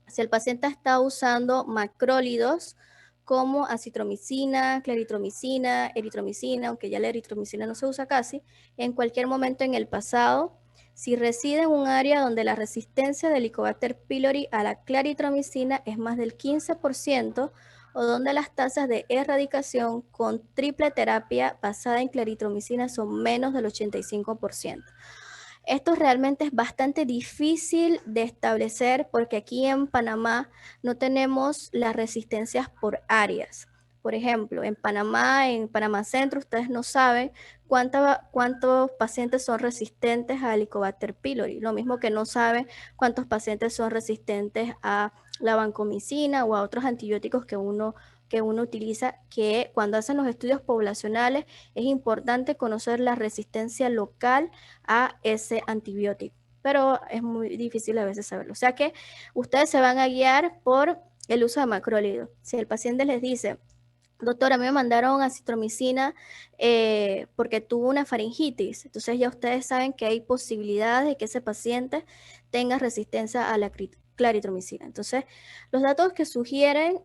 Si el paciente está usando macrólidos como acitromicina, claritromicina, eritromicina, aunque ya la eritromicina no se usa casi, en cualquier momento en el pasado, si reside en un área donde la resistencia del Helicobacter pylori a la claritromicina es más del 15%, o donde las tasas de erradicación con triple terapia basada en claritromicina son menos del 85%. Esto realmente es bastante difícil de establecer porque aquí en Panamá no tenemos las resistencias por áreas. Por ejemplo, en Panamá Centro, ustedes no saben cuántos pacientes son resistentes a Helicobacter pylori. Lo mismo que no saben cuántos pacientes son resistentes a la vancomicina o a otros antibióticos que uno utiliza, que cuando hacen los estudios poblacionales es importante conocer la resistencia local a ese antibiótico, pero es muy difícil a veces saberlo. O sea que ustedes se van a guiar por el uso de macrólido. Si el paciente les dice, doctor, a mí me mandaron acitromicina porque tuvo una faringitis, entonces ya ustedes saben que hay posibilidades de que ese paciente tenga resistencia a la claritromicina. Entonces, los datos que sugieren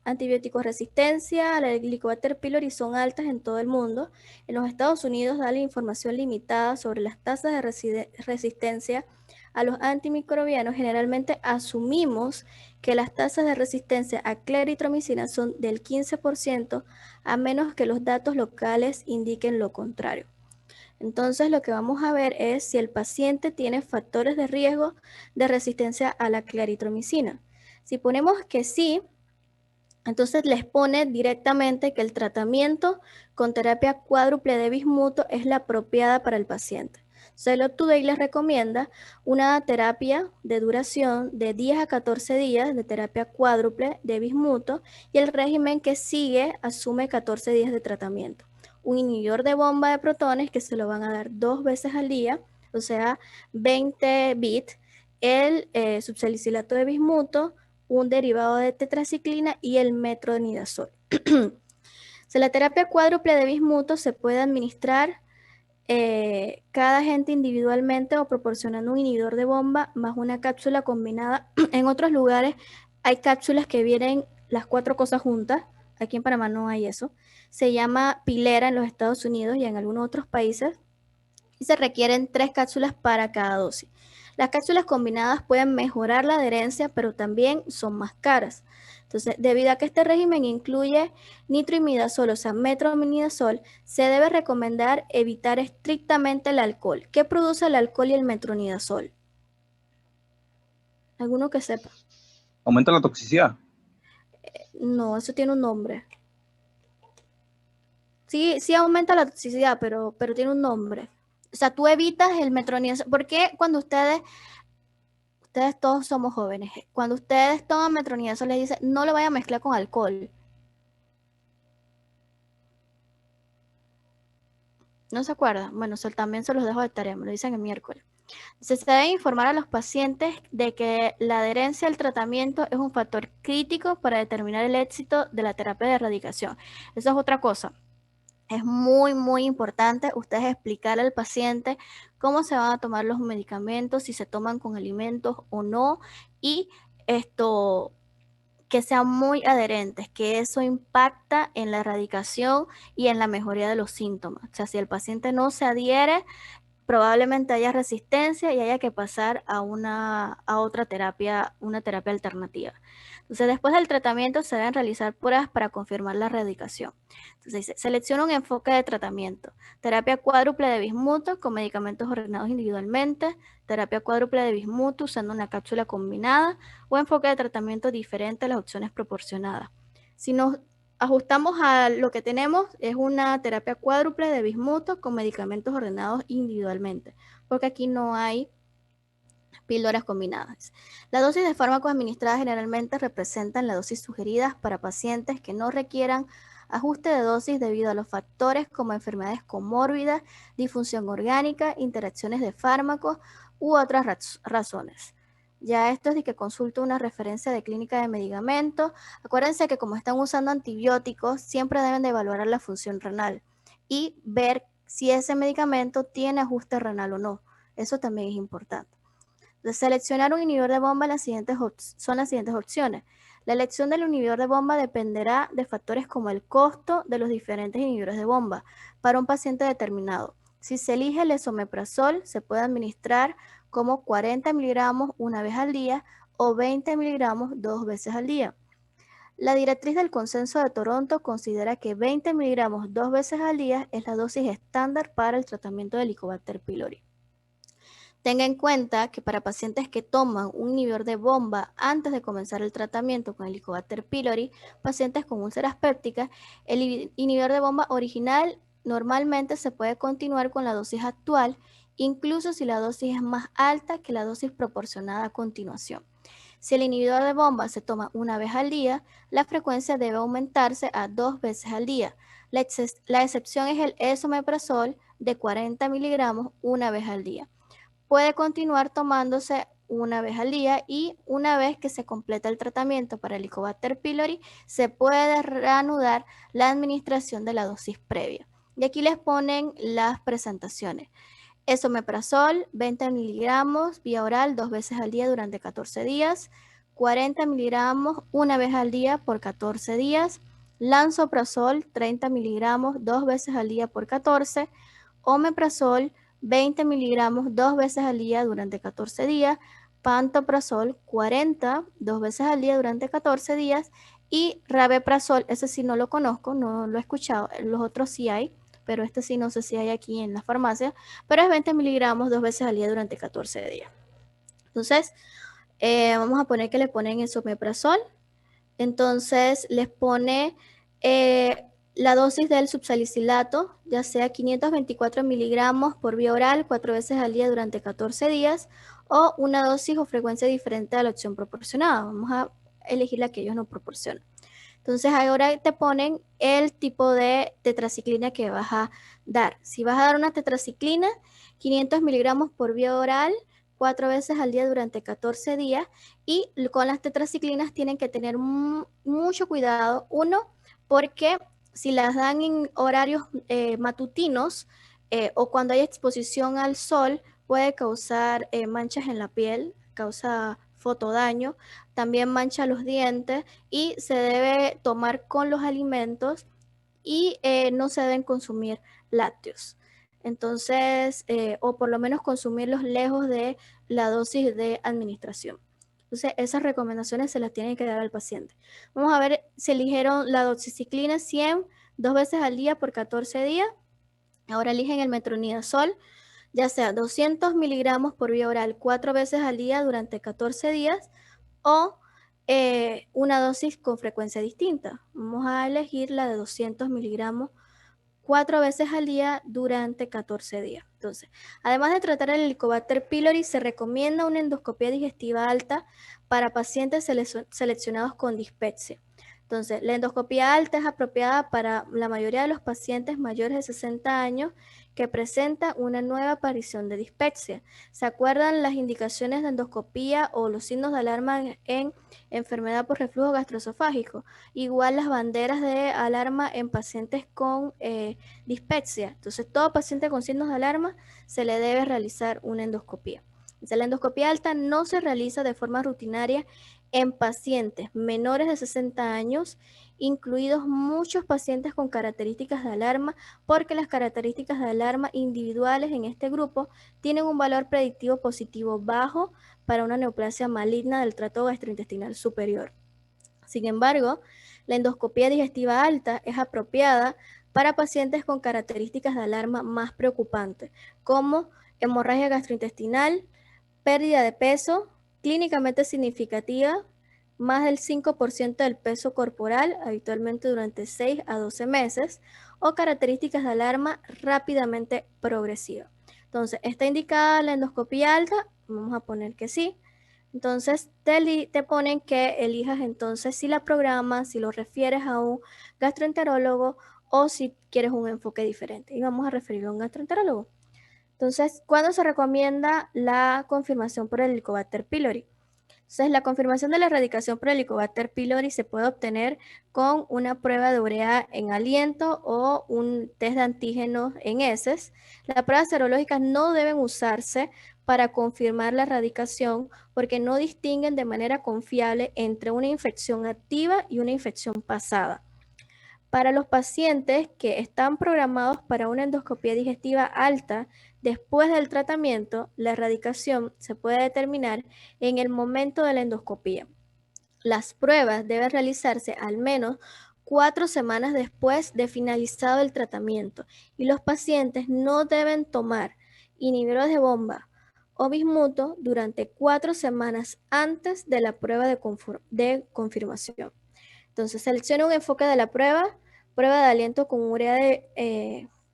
antibióticos resistencia a la Helicobacter pylori son altas en todo el mundo. En los Estados Unidos da la información limitada sobre las tasas de resistencia a los antimicrobianos. Generalmente asumimos que las tasas de resistencia a claritromicina son del 15%, a menos que los datos locales indiquen lo contrario. Entonces, lo que vamos a ver es si el paciente tiene factores de riesgo de resistencia a la claritromicina. Si ponemos que sí, entonces les pone directamente que el tratamiento con terapia cuádruple de bismuto es la apropiada para el paciente. Entonces, el UpToDate les recomienda una terapia de duración de 10 a 14 días de terapia cuádruple de bismuto, y el régimen que sigue asume 14 días de tratamiento. Un inhibidor de bomba de protones que se lo van a dar 2 veces al día, o sea, 20 bit, el subsalicilato de bismuto, un derivado de tetraciclina y el metronidazol. La terapia cuádruple de bismuto se puede administrar cada agente individualmente o proporcionando un inhibidor de bomba más una cápsula combinada. En otros lugares hay cápsulas que vienen las 4 cosas juntas. Aquí en Panamá no hay eso. Se llama pilera en los Estados Unidos y en algunos otros países. Y se requieren 3 cápsulas para cada dosis. Las cápsulas combinadas pueden mejorar la adherencia, pero también son más caras. Entonces, debido a que este régimen incluye nitroimidazol, o sea, metronidazol, se debe recomendar evitar estrictamente el alcohol. ¿Qué produce el alcohol y el metronidazol? ¿Alguno que sepa? Aumenta la toxicidad. No, eso tiene un nombre. Sí, sí aumenta la toxicidad, pero tiene un nombre. O sea, tú evitas el metronidazol. ¿Por qué cuando ustedes todos somos jóvenes, cuando ustedes toman metronidazol les dicen no lo vaya a mezclar con alcohol? ¿No se acuerdan? Bueno, también se los dejo de tarea, me lo dicen el miércoles. Se debe informar a los pacientes de que la adherencia al tratamiento es un factor crítico para determinar el éxito de la terapia de erradicación. Eso es otra cosa. Es muy, muy importante ustedes explicarle al paciente cómo se van a tomar los medicamentos, si se toman con alimentos o no, y que sean muy adherentes, que eso impacta en la erradicación y en la mejoría de los síntomas. O sea, si el paciente no se adhiere, probablemente haya resistencia y haya que pasar a otra terapia, una terapia alternativa. Entonces, después del tratamiento se deben realizar pruebas para confirmar la erradicación. Entonces, dice, selecciona un enfoque de tratamiento. Terapia cuádruple de bismuto con medicamentos ordenados individualmente, terapia cuádruple de bismuto usando una cápsula combinada o enfoque de tratamiento diferente a las opciones proporcionadas. Si nos ajustamos a lo que tenemos, es una terapia cuádruple de bismuto con medicamentos ordenados individualmente, porque aquí no hay píldoras combinadas. La dosis de fármacos administradas generalmente representan la dosis sugerida para pacientes que no requieran ajuste de dosis debido a los factores como enfermedades comórbidas, disfunción orgánica, interacciones de fármacos u otras razones. Ya esto es de que consulte una referencia de clínica de medicamentos. Acuérdense que como están usando antibióticos, siempre deben de evaluar la función renal y ver si ese medicamento tiene ajuste renal o no. Eso también es importante. De seleccionar un inhibidor de bomba son las siguientes opciones. La elección del inhibidor de bomba dependerá de factores como el costo de los diferentes inhibidores de bomba para un paciente determinado. Si se elige el esomeprazol, se puede administrar como 40 miligramos una vez al día o 20 miligramos 2 veces al día. La directriz del Consenso de Toronto considera que 20 miligramos 2 veces al día es la dosis estándar para el tratamiento de Helicobacter pylori. Tenga en cuenta que para pacientes que toman un inhibidor de bomba antes de comenzar el tratamiento con Helicobacter pylori, pacientes con úlceras pépticas, el inhibidor de bomba original normalmente se puede continuar con la dosis actual, incluso si la dosis es más alta que la dosis proporcionada a continuación. Si el inhibidor de bomba se toma una vez al día, la frecuencia debe aumentarse a 2 veces al día. La excepción es el esomeprazol de 40 miligramos una vez al día. Puede continuar tomándose una vez al día y una vez que se completa el tratamiento para el Helicobacter pylori, se puede reanudar la administración de la dosis previa. Y aquí les ponen las presentaciones. Esomeprazol, 20 miligramos vía oral 2 veces al día durante 14 días. 40 miligramos una vez al día por 14 días. Lansoprazol, 30 miligramos 2 veces al día por 14. Omeprazol, 20 miligramos 2 veces al día durante 14 días, pantoprazol 40 2 veces al día durante 14 días y rabeprazol, ese sí no lo conozco, no lo he escuchado, los otros sí hay, pero este sí no sé si hay aquí en la farmacia, pero es 20 miligramos 2 veces al día durante 14 días. Entonces, vamos a poner que le ponen esomeprazol, entonces les pone la dosis del subsalicilato, ya sea 524 miligramos por vía oral 4 veces al día durante 14 días o una dosis o frecuencia diferente a la opción proporcionada. Vamos a elegir la que ellos nos proporcionan. Entonces ahora te ponen el tipo de tetraciclina que vas a dar. Si vas a dar una tetraciclina, 500 miligramos por vía oral 4 veces al día durante 14 días y con las tetraciclinas tienen que tener mucho cuidado. Uno, porque si las dan en horarios matutinos o cuando hay exposición al sol, puede causar manchas en la piel, causa fotodaño, también mancha los dientes y se debe tomar con los alimentos y no se deben consumir lácteos. Entonces, o por lo menos consumirlos lejos de la dosis de administración. Entonces, esas recomendaciones se las tienen que dar al paciente. Vamos a ver si eligieron la doxiciclina 100 2 veces al día por 14 días. Ahora eligen el metronidazol, ya sea 200 miligramos por vía oral 4 veces al día durante 14 días o una dosis con frecuencia distinta. Vamos a elegir la de 200 miligramos 4 veces al día durante 14 días. Entonces, además de tratar el Helicobacter pylori, se recomienda una endoscopia digestiva alta para pacientes seleccionados con dispepsia. Entonces, la endoscopia alta es apropiada para la mayoría de los pacientes mayores de 60 años que presentan una nueva aparición de dispepsia. ¿Se acuerdan las indicaciones de endoscopía o los signos de alarma en enfermedad por reflujo gastroesofágico? Igual las banderas de alarma en pacientes con dispepsia. Entonces, todo paciente con signos de alarma se le debe realizar una endoscopía. Entonces, la endoscopia alta no se realiza de forma rutinaria en pacientes menores de 60 años, incluidos muchos pacientes con características de alarma, porque las características de alarma individuales en este grupo tienen un valor predictivo positivo bajo para una neoplasia maligna del tracto gastrointestinal superior. Sin embargo, la endoscopía digestiva alta es apropiada para pacientes con características de alarma más preocupantes, como hemorragia gastrointestinal, pérdida de peso clínicamente significativa, más del 5% del peso corporal, habitualmente durante 6 a 12 meses, o características de alarma rápidamente progresiva. Entonces, ¿está indicada la endoscopía alta? Vamos a poner que sí. Entonces, te ponen que elijas entonces si la programas, si lo refieres a un gastroenterólogo o si quieres un enfoque diferente. Y vamos a referirlo a un gastroenterólogo. Entonces, ¿cuándo se recomienda la confirmación por el Helicobacter pylori? Entonces, la confirmación de la erradicación por Helicobacter pylori se puede obtener con una prueba de urea en aliento o un test de antígenos en heces. Las pruebas serológicas no deben usarse para confirmar la erradicación porque no distinguen de manera confiable entre una infección activa y una infección pasada. Para los pacientes que están programados para una endoscopia digestiva alta, después del tratamiento, la erradicación se puede determinar en el momento de la endoscopia. Las pruebas deben realizarse al menos 4 semanas después de finalizado el tratamiento y los pacientes no deben tomar inhibidores de bomba o bismuto durante 4 semanas antes de la prueba de confirmación. Entonces, selecciona un enfoque de la prueba de aliento con urea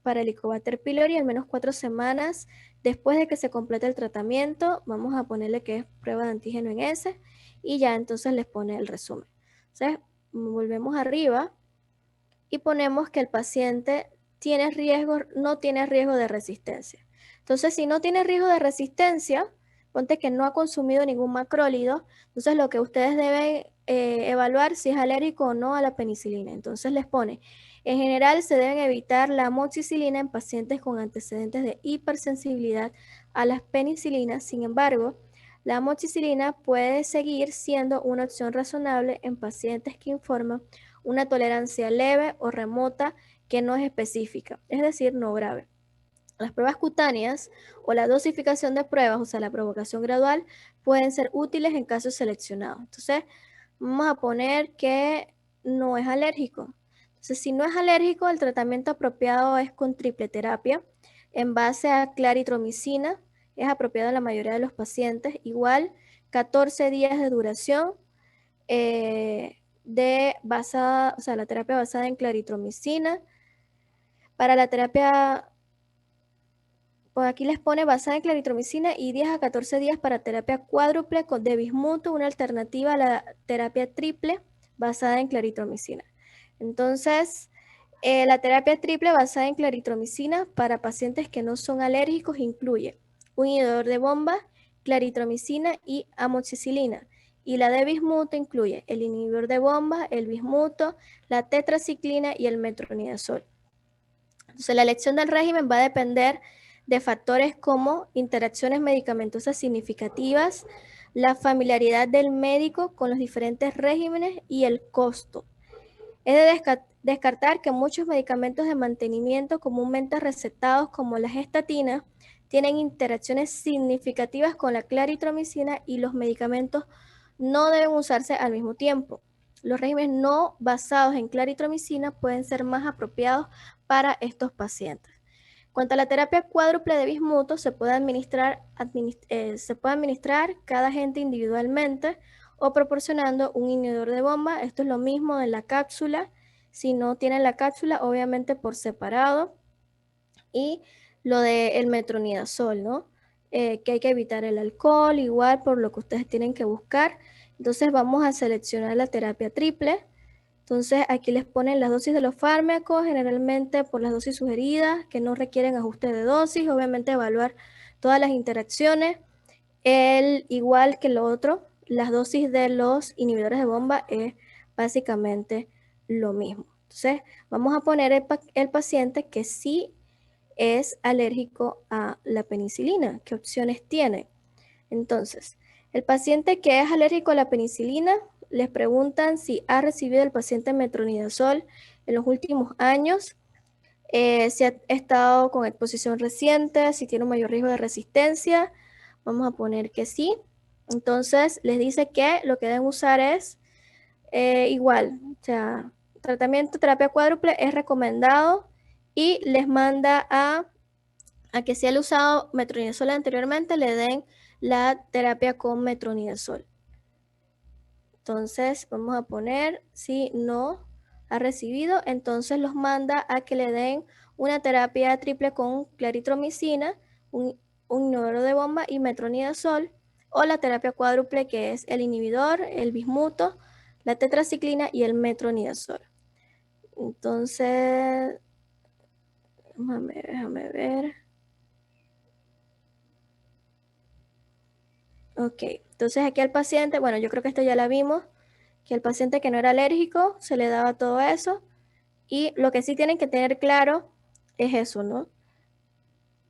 para Helicobacter pylori al menos 4 semanas después de que se complete el tratamiento. Vamos a ponerle que es prueba de antígeno en S y ya entonces les pone el resumen. Entonces, volvemos arriba y ponemos que el paciente no tiene riesgo de resistencia. Entonces, si no tiene riesgo de resistencia, ponte que no ha consumido ningún macrólido, entonces lo que ustedes deben evaluar si es alérgico o no a la penicilina. Entonces les pone, en general se deben evitar la amoxicilina en pacientes con antecedentes de hipersensibilidad a las penicilinas. Sin embargo, la amoxicilina puede seguir siendo una opción razonable en pacientes que informan una tolerancia leve o remota que no es específica, es decir, no grave. Las pruebas cutáneas o la dosificación de pruebas, o sea, la provocación gradual, pueden ser útiles en casos seleccionados. Entonces, vamos a poner que no es alérgico. Entonces, si no es alérgico, el tratamiento apropiado es con triple terapia en base a claritromicina. Es apropiado en la mayoría de los pacientes. Igual, 14 días de duración la terapia basada en claritromicina. Para la terapia, pues aquí les pone basada en claritromicina y 10 a 14 días para terapia cuádruple de bismuto, una alternativa a la terapia triple basada en claritromicina. Entonces, la terapia triple basada en claritromicina para pacientes que no son alérgicos incluye un inhibidor de bomba, claritromicina y amoxicilina. Y la de bismuto incluye el inhibidor de bomba, el bismuto, la tetraciclina y el metronidazol. Entonces, la elección del régimen va a depender de factores como interacciones medicamentosas significativas, la familiaridad del médico con los diferentes regímenes y el costo. Es de descartar que muchos medicamentos de mantenimiento comúnmente recetados como las estatinas tienen interacciones significativas con la claritromicina y los medicamentos no deben usarse al mismo tiempo. Los regímenes no basados en claritromicina pueden ser más apropiados para estos pacientes. Cuanto a la terapia cuádruple de bismuto, se puede administrar cada agente individualmente o proporcionando un inhibidor de bomba. Esto es lo mismo de la cápsula. Si no tienen la cápsula, obviamente por separado. Y lo del metronidazol, ¿no? Que hay que evitar el alcohol, igual por lo que ustedes tienen que buscar. Entonces vamos a seleccionar la terapia triple. Entonces aquí les ponen las dosis de los fármacos, generalmente por las dosis sugeridas, que no requieren ajuste de dosis, obviamente evaluar todas las interacciones. Igual que lo otro, las dosis de los inhibidores de bomba es básicamente lo mismo. Entonces vamos a poner el paciente que sí es alérgico a la penicilina. ¿Qué opciones tiene? Entonces, el paciente que es alérgico a la penicilina, les preguntan si ha recibido el paciente metronidazol en los últimos años, si ha estado con exposición reciente, si tiene un mayor riesgo de resistencia. Vamos a poner que sí. Entonces, les dice que lo que deben usar es Igual, o sea, tratamiento terapia cuádruple es recomendado y les manda a que si han usado metronidazol anteriormente, le den la terapia con metronidazol. Entonces, vamos a poner, si no ha recibido, entonces los manda a que le den una terapia triple con claritromicina, un inhibidor de bomba y metronidazol, o la terapia cuádruple, que es el inhibidor, el bismuto, la tetraciclina y el metronidazol. Entonces, déjame ver. Ok, entonces aquí al paciente, bueno, yo creo que esto ya la vimos, que el paciente que no era alérgico se le daba todo eso. Y lo que sí tienen que tener claro es eso, ¿no?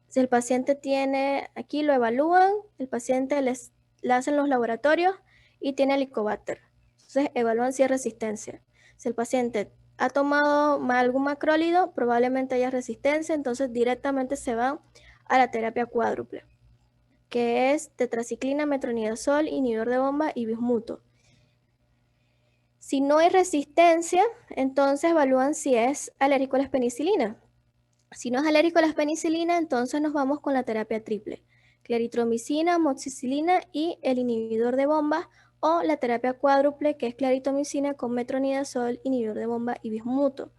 Si el paciente tiene, aquí lo evalúan, el paciente le hacen los laboratorios y tiene helicobacter. Entonces evalúan si hay resistencia. Si el paciente ha tomado algún macrólido, probablemente haya resistencia, entonces directamente se van a la terapia cuádruple, que es tetraciclina, metronidazol, inhibidor de bomba y bismuto. Si no hay resistencia, entonces evalúan si es alérgico a la penicilina. Si no es alérgico a la penicilina, entonces nos vamos con la terapia triple: claritromicina, amoxicilina y el inhibidor de bomba, o la terapia cuádruple, que es claritromicina con metronidazol, inhibidor de bomba y bismuto.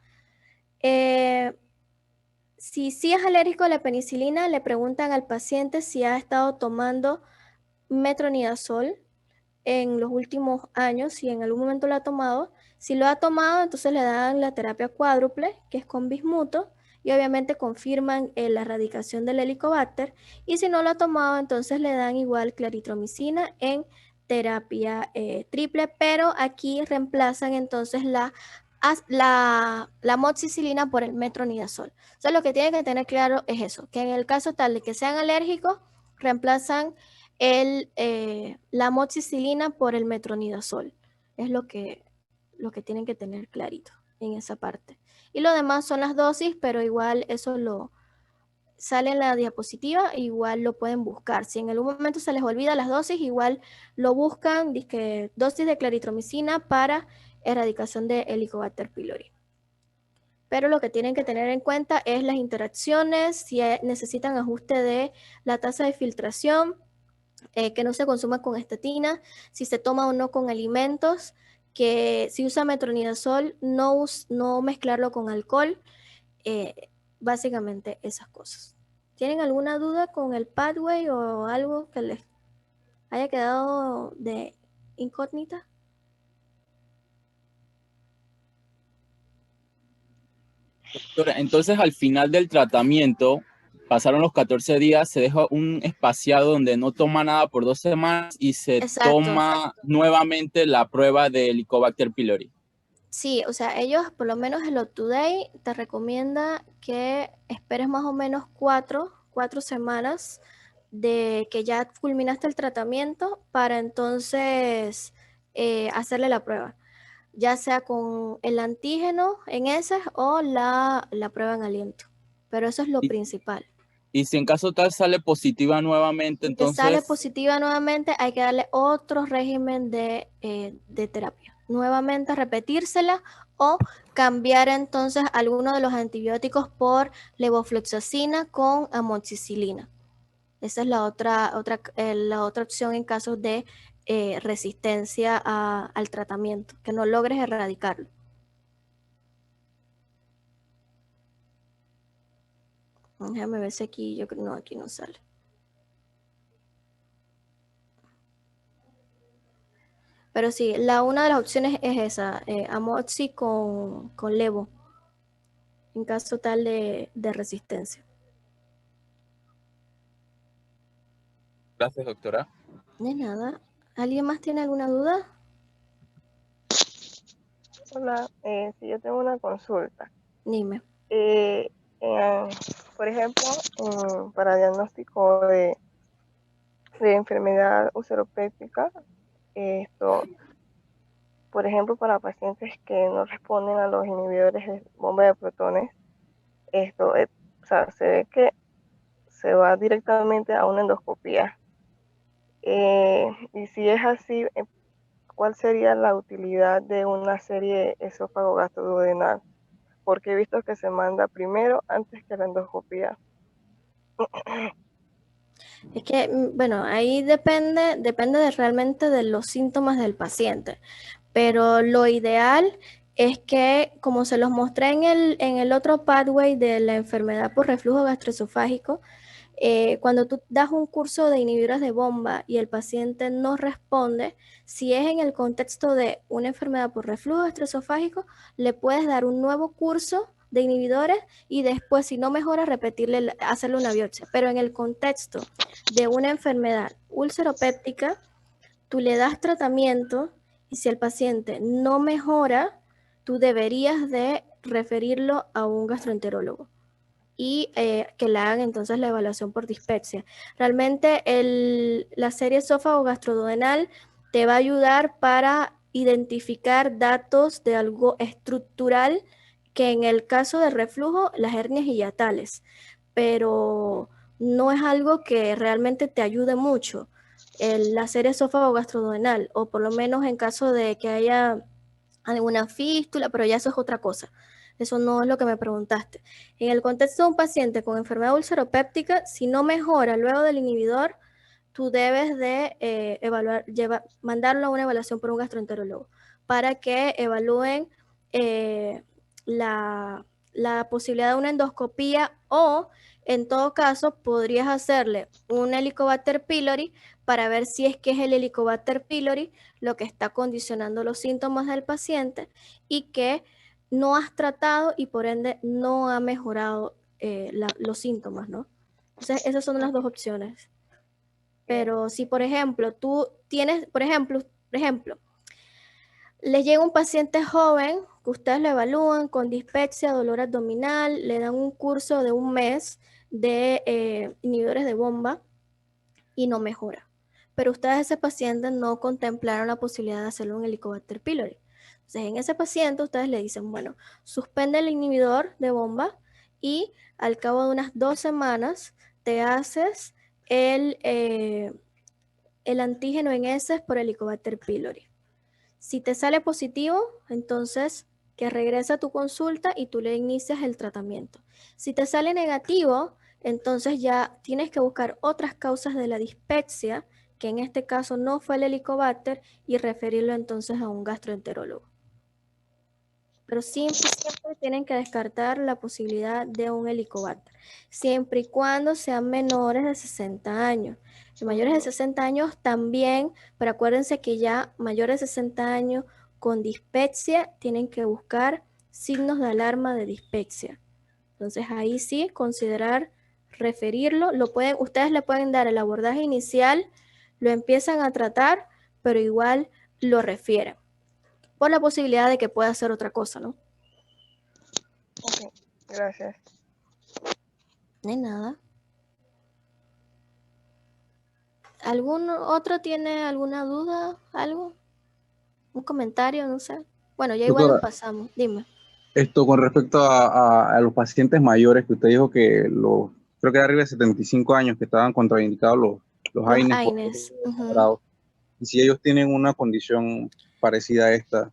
Si sí es alérgico a la penicilina, le preguntan al paciente si ha estado tomando metronidazol en los últimos años, si en algún momento lo ha tomado. Si lo ha tomado, entonces le dan la terapia cuádruple, que es con bismuto, y obviamente confirman la erradicación del helicobacter. Y si no lo ha tomado, entonces le dan igual claritromicina en terapia triple, pero aquí reemplazan entonces la amoxicilina por el metronidazol. O sea, lo que tienen que tener claro es eso, que en el caso tal de que sean alérgicos, reemplazan la amoxicilina por el metronidazol. Es lo que tienen que tener clarito en esa parte. Y lo demás son las dosis, pero igual eso sale en la diapositiva, igual lo pueden buscar. Si en algún momento se les olvida las dosis, igual lo buscan, dice dosis de claritromicina para erradicación de Helicobacter pylori. Pero lo que tienen que tener en cuenta es las interacciones, si necesitan ajuste de la tasa de filtración, que no se consuma con estatina, si se toma o no con alimentos, que si usa metronidazol, no mezclarlo con alcohol, básicamente esas cosas. ¿Tienen alguna duda con el pathway o algo que les haya quedado de incógnita? Doctora, entonces al final del tratamiento, pasaron los 14 días, se deja un espaciado donde no toma nada por 2 semanas y se Exacto. toma nuevamente la prueba de Helicobacter pylori. Sí, o sea, ellos, por lo menos el Up2Date, te recomienda que esperes más o menos 4 semanas de que ya culminaste el tratamiento para entonces hacerle la prueba, ya sea con el antígeno en ese o la prueba en aliento. Pero eso es lo Y, principal. y si en caso tal sale positiva nuevamente, Si te sale entonces positiva nuevamente, hay que darle otro régimen de terapia. Nuevamente repetírsela o cambiar entonces alguno de los antibióticos por levofloxacina con amoxicilina. Esa es la otra opción en caso de resistencia al tratamiento, que no logres erradicarlo. Déjame ver si aquí, yo creo, no, aquí no sale. Pero sí, una de las opciones es esa, amoxi con levo, en caso tal de resistencia. gracias, doctora. De nada. ¿Alguien más tiene alguna duda? Hola, si yo tengo una consulta. Dime. Por ejemplo, para diagnóstico de enfermedad ulceropéptica, por ejemplo, para pacientes que no responden a los inhibidores de bomba de protones, o sea, se ve que se va directamente a una endoscopía. Y si es así, ¿cuál sería la utilidad de una serie esófago gastroduodenal? Porque he visto que se manda primero antes que la endoscopía. Es que, bueno, ahí depende realmente de los síntomas del paciente, pero lo ideal es que, como se los mostré en el otro pathway de la enfermedad por reflujo gastroesofágico, cuando tú das un curso de inhibidores de bomba y el paciente no responde, si es en el contexto de una enfermedad por reflujo gastroesofágico, le puedes dar un nuevo curso de inhibidores y después, si no mejora, repetirle, hacerle una biopsia. Pero en el contexto de una enfermedad ulceropéptica, tú le das tratamiento y si el paciente no mejora, tú deberías de referirlo a un gastroenterólogo y que le hagan entonces la evaluación por dispepsia. Realmente la serie esófago gastroduodenal te va a ayudar para identificar datos de algo estructural que en el caso de reflujo, las hernias hiatales, pero no es algo que realmente te ayude mucho. La serie esófago gastroduodenal, o por lo menos en caso de que haya alguna fístula, pero ya eso es otra cosa. Eso no es lo que me preguntaste. En el contexto de un paciente con enfermedad ulceropéptica, si no mejora luego del inhibidor, tú debes de mandarlo a una evaluación por un gastroenterólogo para que evalúen la, la posibilidad de una endoscopía o, en todo caso, podrías hacerle un Helicobacter pylori para ver si es que es el Helicobacter pylori lo que está condicionando los síntomas del paciente y que no has tratado y por ende no ha mejorado los síntomas, ¿no? Entonces, esas son las dos opciones. Pero si, por ejemplo, tú tienes, por ejemplo, les llega un paciente joven que ustedes lo evalúan con dispepsia, dolor abdominal, le dan un curso de un mes de inhibidores de bomba y no mejora. Pero ustedes a ese paciente no contemplaron la posibilidad de hacerle un Helicobacter pylori. Entonces, en ese paciente ustedes le dicen, bueno, suspende el inhibidor de bomba y al cabo de unas 2 semanas te haces el antígeno en heces por Helicobacter pylori. Si te sale positivo, entonces que regresa a tu consulta y tú le inicias el tratamiento. Si te sale negativo, entonces ya tienes que buscar otras causas de la dispepsia, que en este caso no fue el Helicobacter, y referirlo entonces a un gastroenterólogo. Pero siempre tienen que descartar la posibilidad de un Helicobacter, siempre y cuando sean menores de 60 años. Los mayores de 60 años también, pero acuérdense que ya mayores de 60 años con dispepsia tienen que buscar signos de alarma de dispepsia. Entonces ahí sí, considerar referirlo. Ustedes le pueden dar el abordaje inicial, lo empiezan a tratar, pero igual lo refieren por la posibilidad de que pueda hacer otra cosa, ¿no? Ok, gracias. No hay nada. ¿Algún otro tiene alguna duda? ¿Algo? ¿Un comentario? No sé. Bueno, ya igual nos Doctora, pasamos. Dime. esto con respecto a los pacientes mayores, que usted dijo que creo que era arriba de 75 años que estaban contraindicados los Los AINES por AINES. grado. Y si ellos tienen una condición parecida a esta,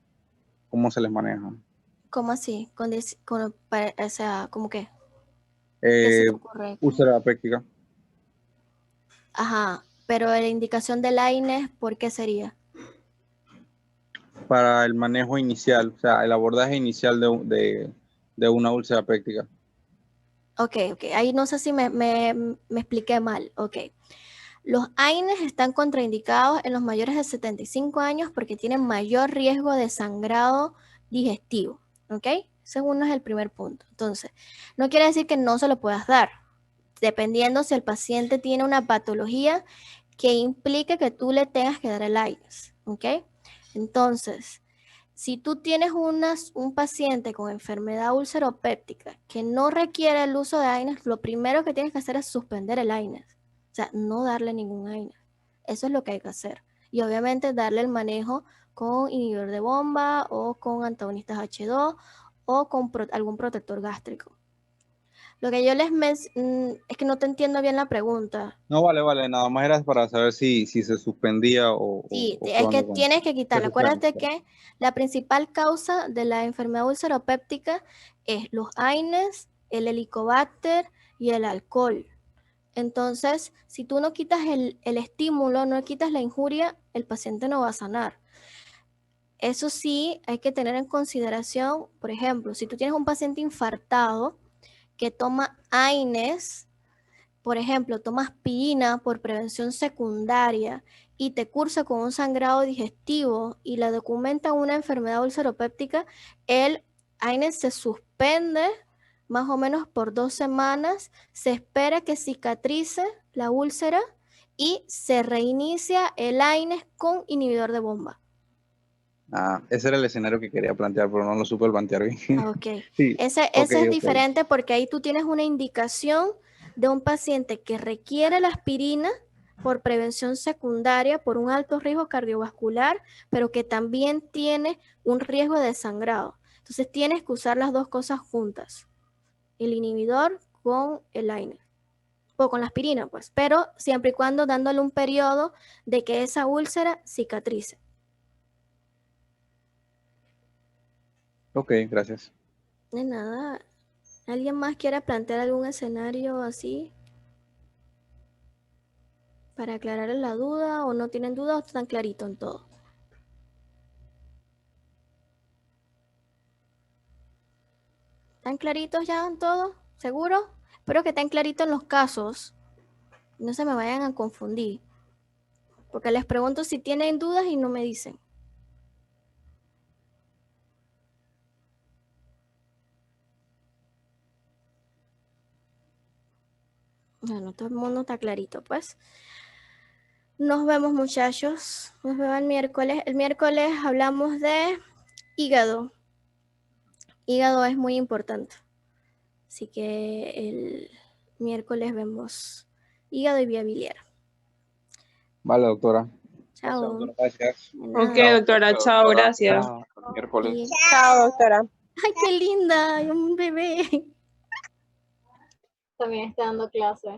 ¿cómo se les maneja? ¿Cómo así? O sea, ¿cómo qué? ¿Qué se te ocurre? Úlcera péptica. Ajá. Pero la indicación del AINES, ¿por qué sería? Para el manejo inicial, o sea, el abordaje inicial de una úlcera péptica. Ok. Ahí no sé si me expliqué mal. Ok. Los AINES están contraindicados en los mayores de 75 años porque tienen mayor riesgo de sangrado digestivo. ¿Ok? Ese uno es el primer punto. Entonces, no quiere decir que no se lo puedas dar, dependiendo si el paciente tiene una patología que implique que tú le tengas que dar el AINES. ¿Ok? Entonces, si tú tienes un paciente con enfermedad ulceropéptica que no requiere el uso de AINES, lo primero que tienes que hacer es suspender el AINES. O sea, no darle ningún AINES. Eso es lo que hay que hacer. Y obviamente darle el manejo con inhibidor de bomba o con antagonistas H2 o con algún protector gástrico. Lo que yo es que no te entiendo bien la pregunta. No, vale, nada más era para saber si se suspendía Sí, o qué es que onda con tienes que quitarla. se suspende. Acuérdate que la principal causa de la enfermedad ulceropéptica es los AINES, el helicobacter y el alcohol. Entonces, si tú no quitas el estímulo, no quitas la injuria, el paciente no va a sanar. Eso sí, hay que tener en consideración, por ejemplo, si tú tienes un paciente infartado que toma AINES, por ejemplo, tomas aspirina por prevención secundaria y te cursa con un sangrado digestivo y le documenta una enfermedad ulceropéptica, el AINES se suspende más o menos por 2 semanas, se espera que cicatrice la úlcera y se reinicia el AINES con inhibidor de bomba. Ese era el escenario que quería plantear, pero no lo supe plantear bien. Ok, Sí, ese ok. es diferente porque ahí tú tienes una indicación de un paciente que requiere la aspirina por prevención secundaria, por un alto riesgo cardiovascular, pero que también tiene un riesgo de sangrado. Entonces tienes que usar las dos cosas juntas, el inhibidor con el AINE, o con la aspirina, pues, pero siempre y cuando dándole un periodo de que esa úlcera cicatrice. Ok, gracias. De nada, ¿alguien más quiere plantear algún escenario así para aclarar la duda o no tienen duda o están clarito en todo? ¿Están claritos ya en todo? ¿Seguro? Espero que estén claritos en los casos. No se me vayan a confundir. Porque les pregunto si tienen dudas y no me dicen. Bueno, todo el mundo está clarito, pues. Nos vemos, muchachos. Nos vemos el miércoles. El miércoles hablamos de hígado. Hígado es muy importante. Así que el miércoles vemos hígado y vía biliar. Vale, doctora. Gracias, Chao. doctora. Gracias. De Ok, nada. doctora, chao, gracias. Hasta el miércoles. Sí. Chao, doctora. Ay, qué linda, hay un bebé. También está dando clase.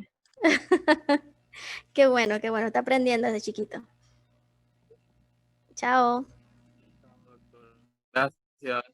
Qué bueno, está aprendiendo desde chiquito. Chao. Gracias.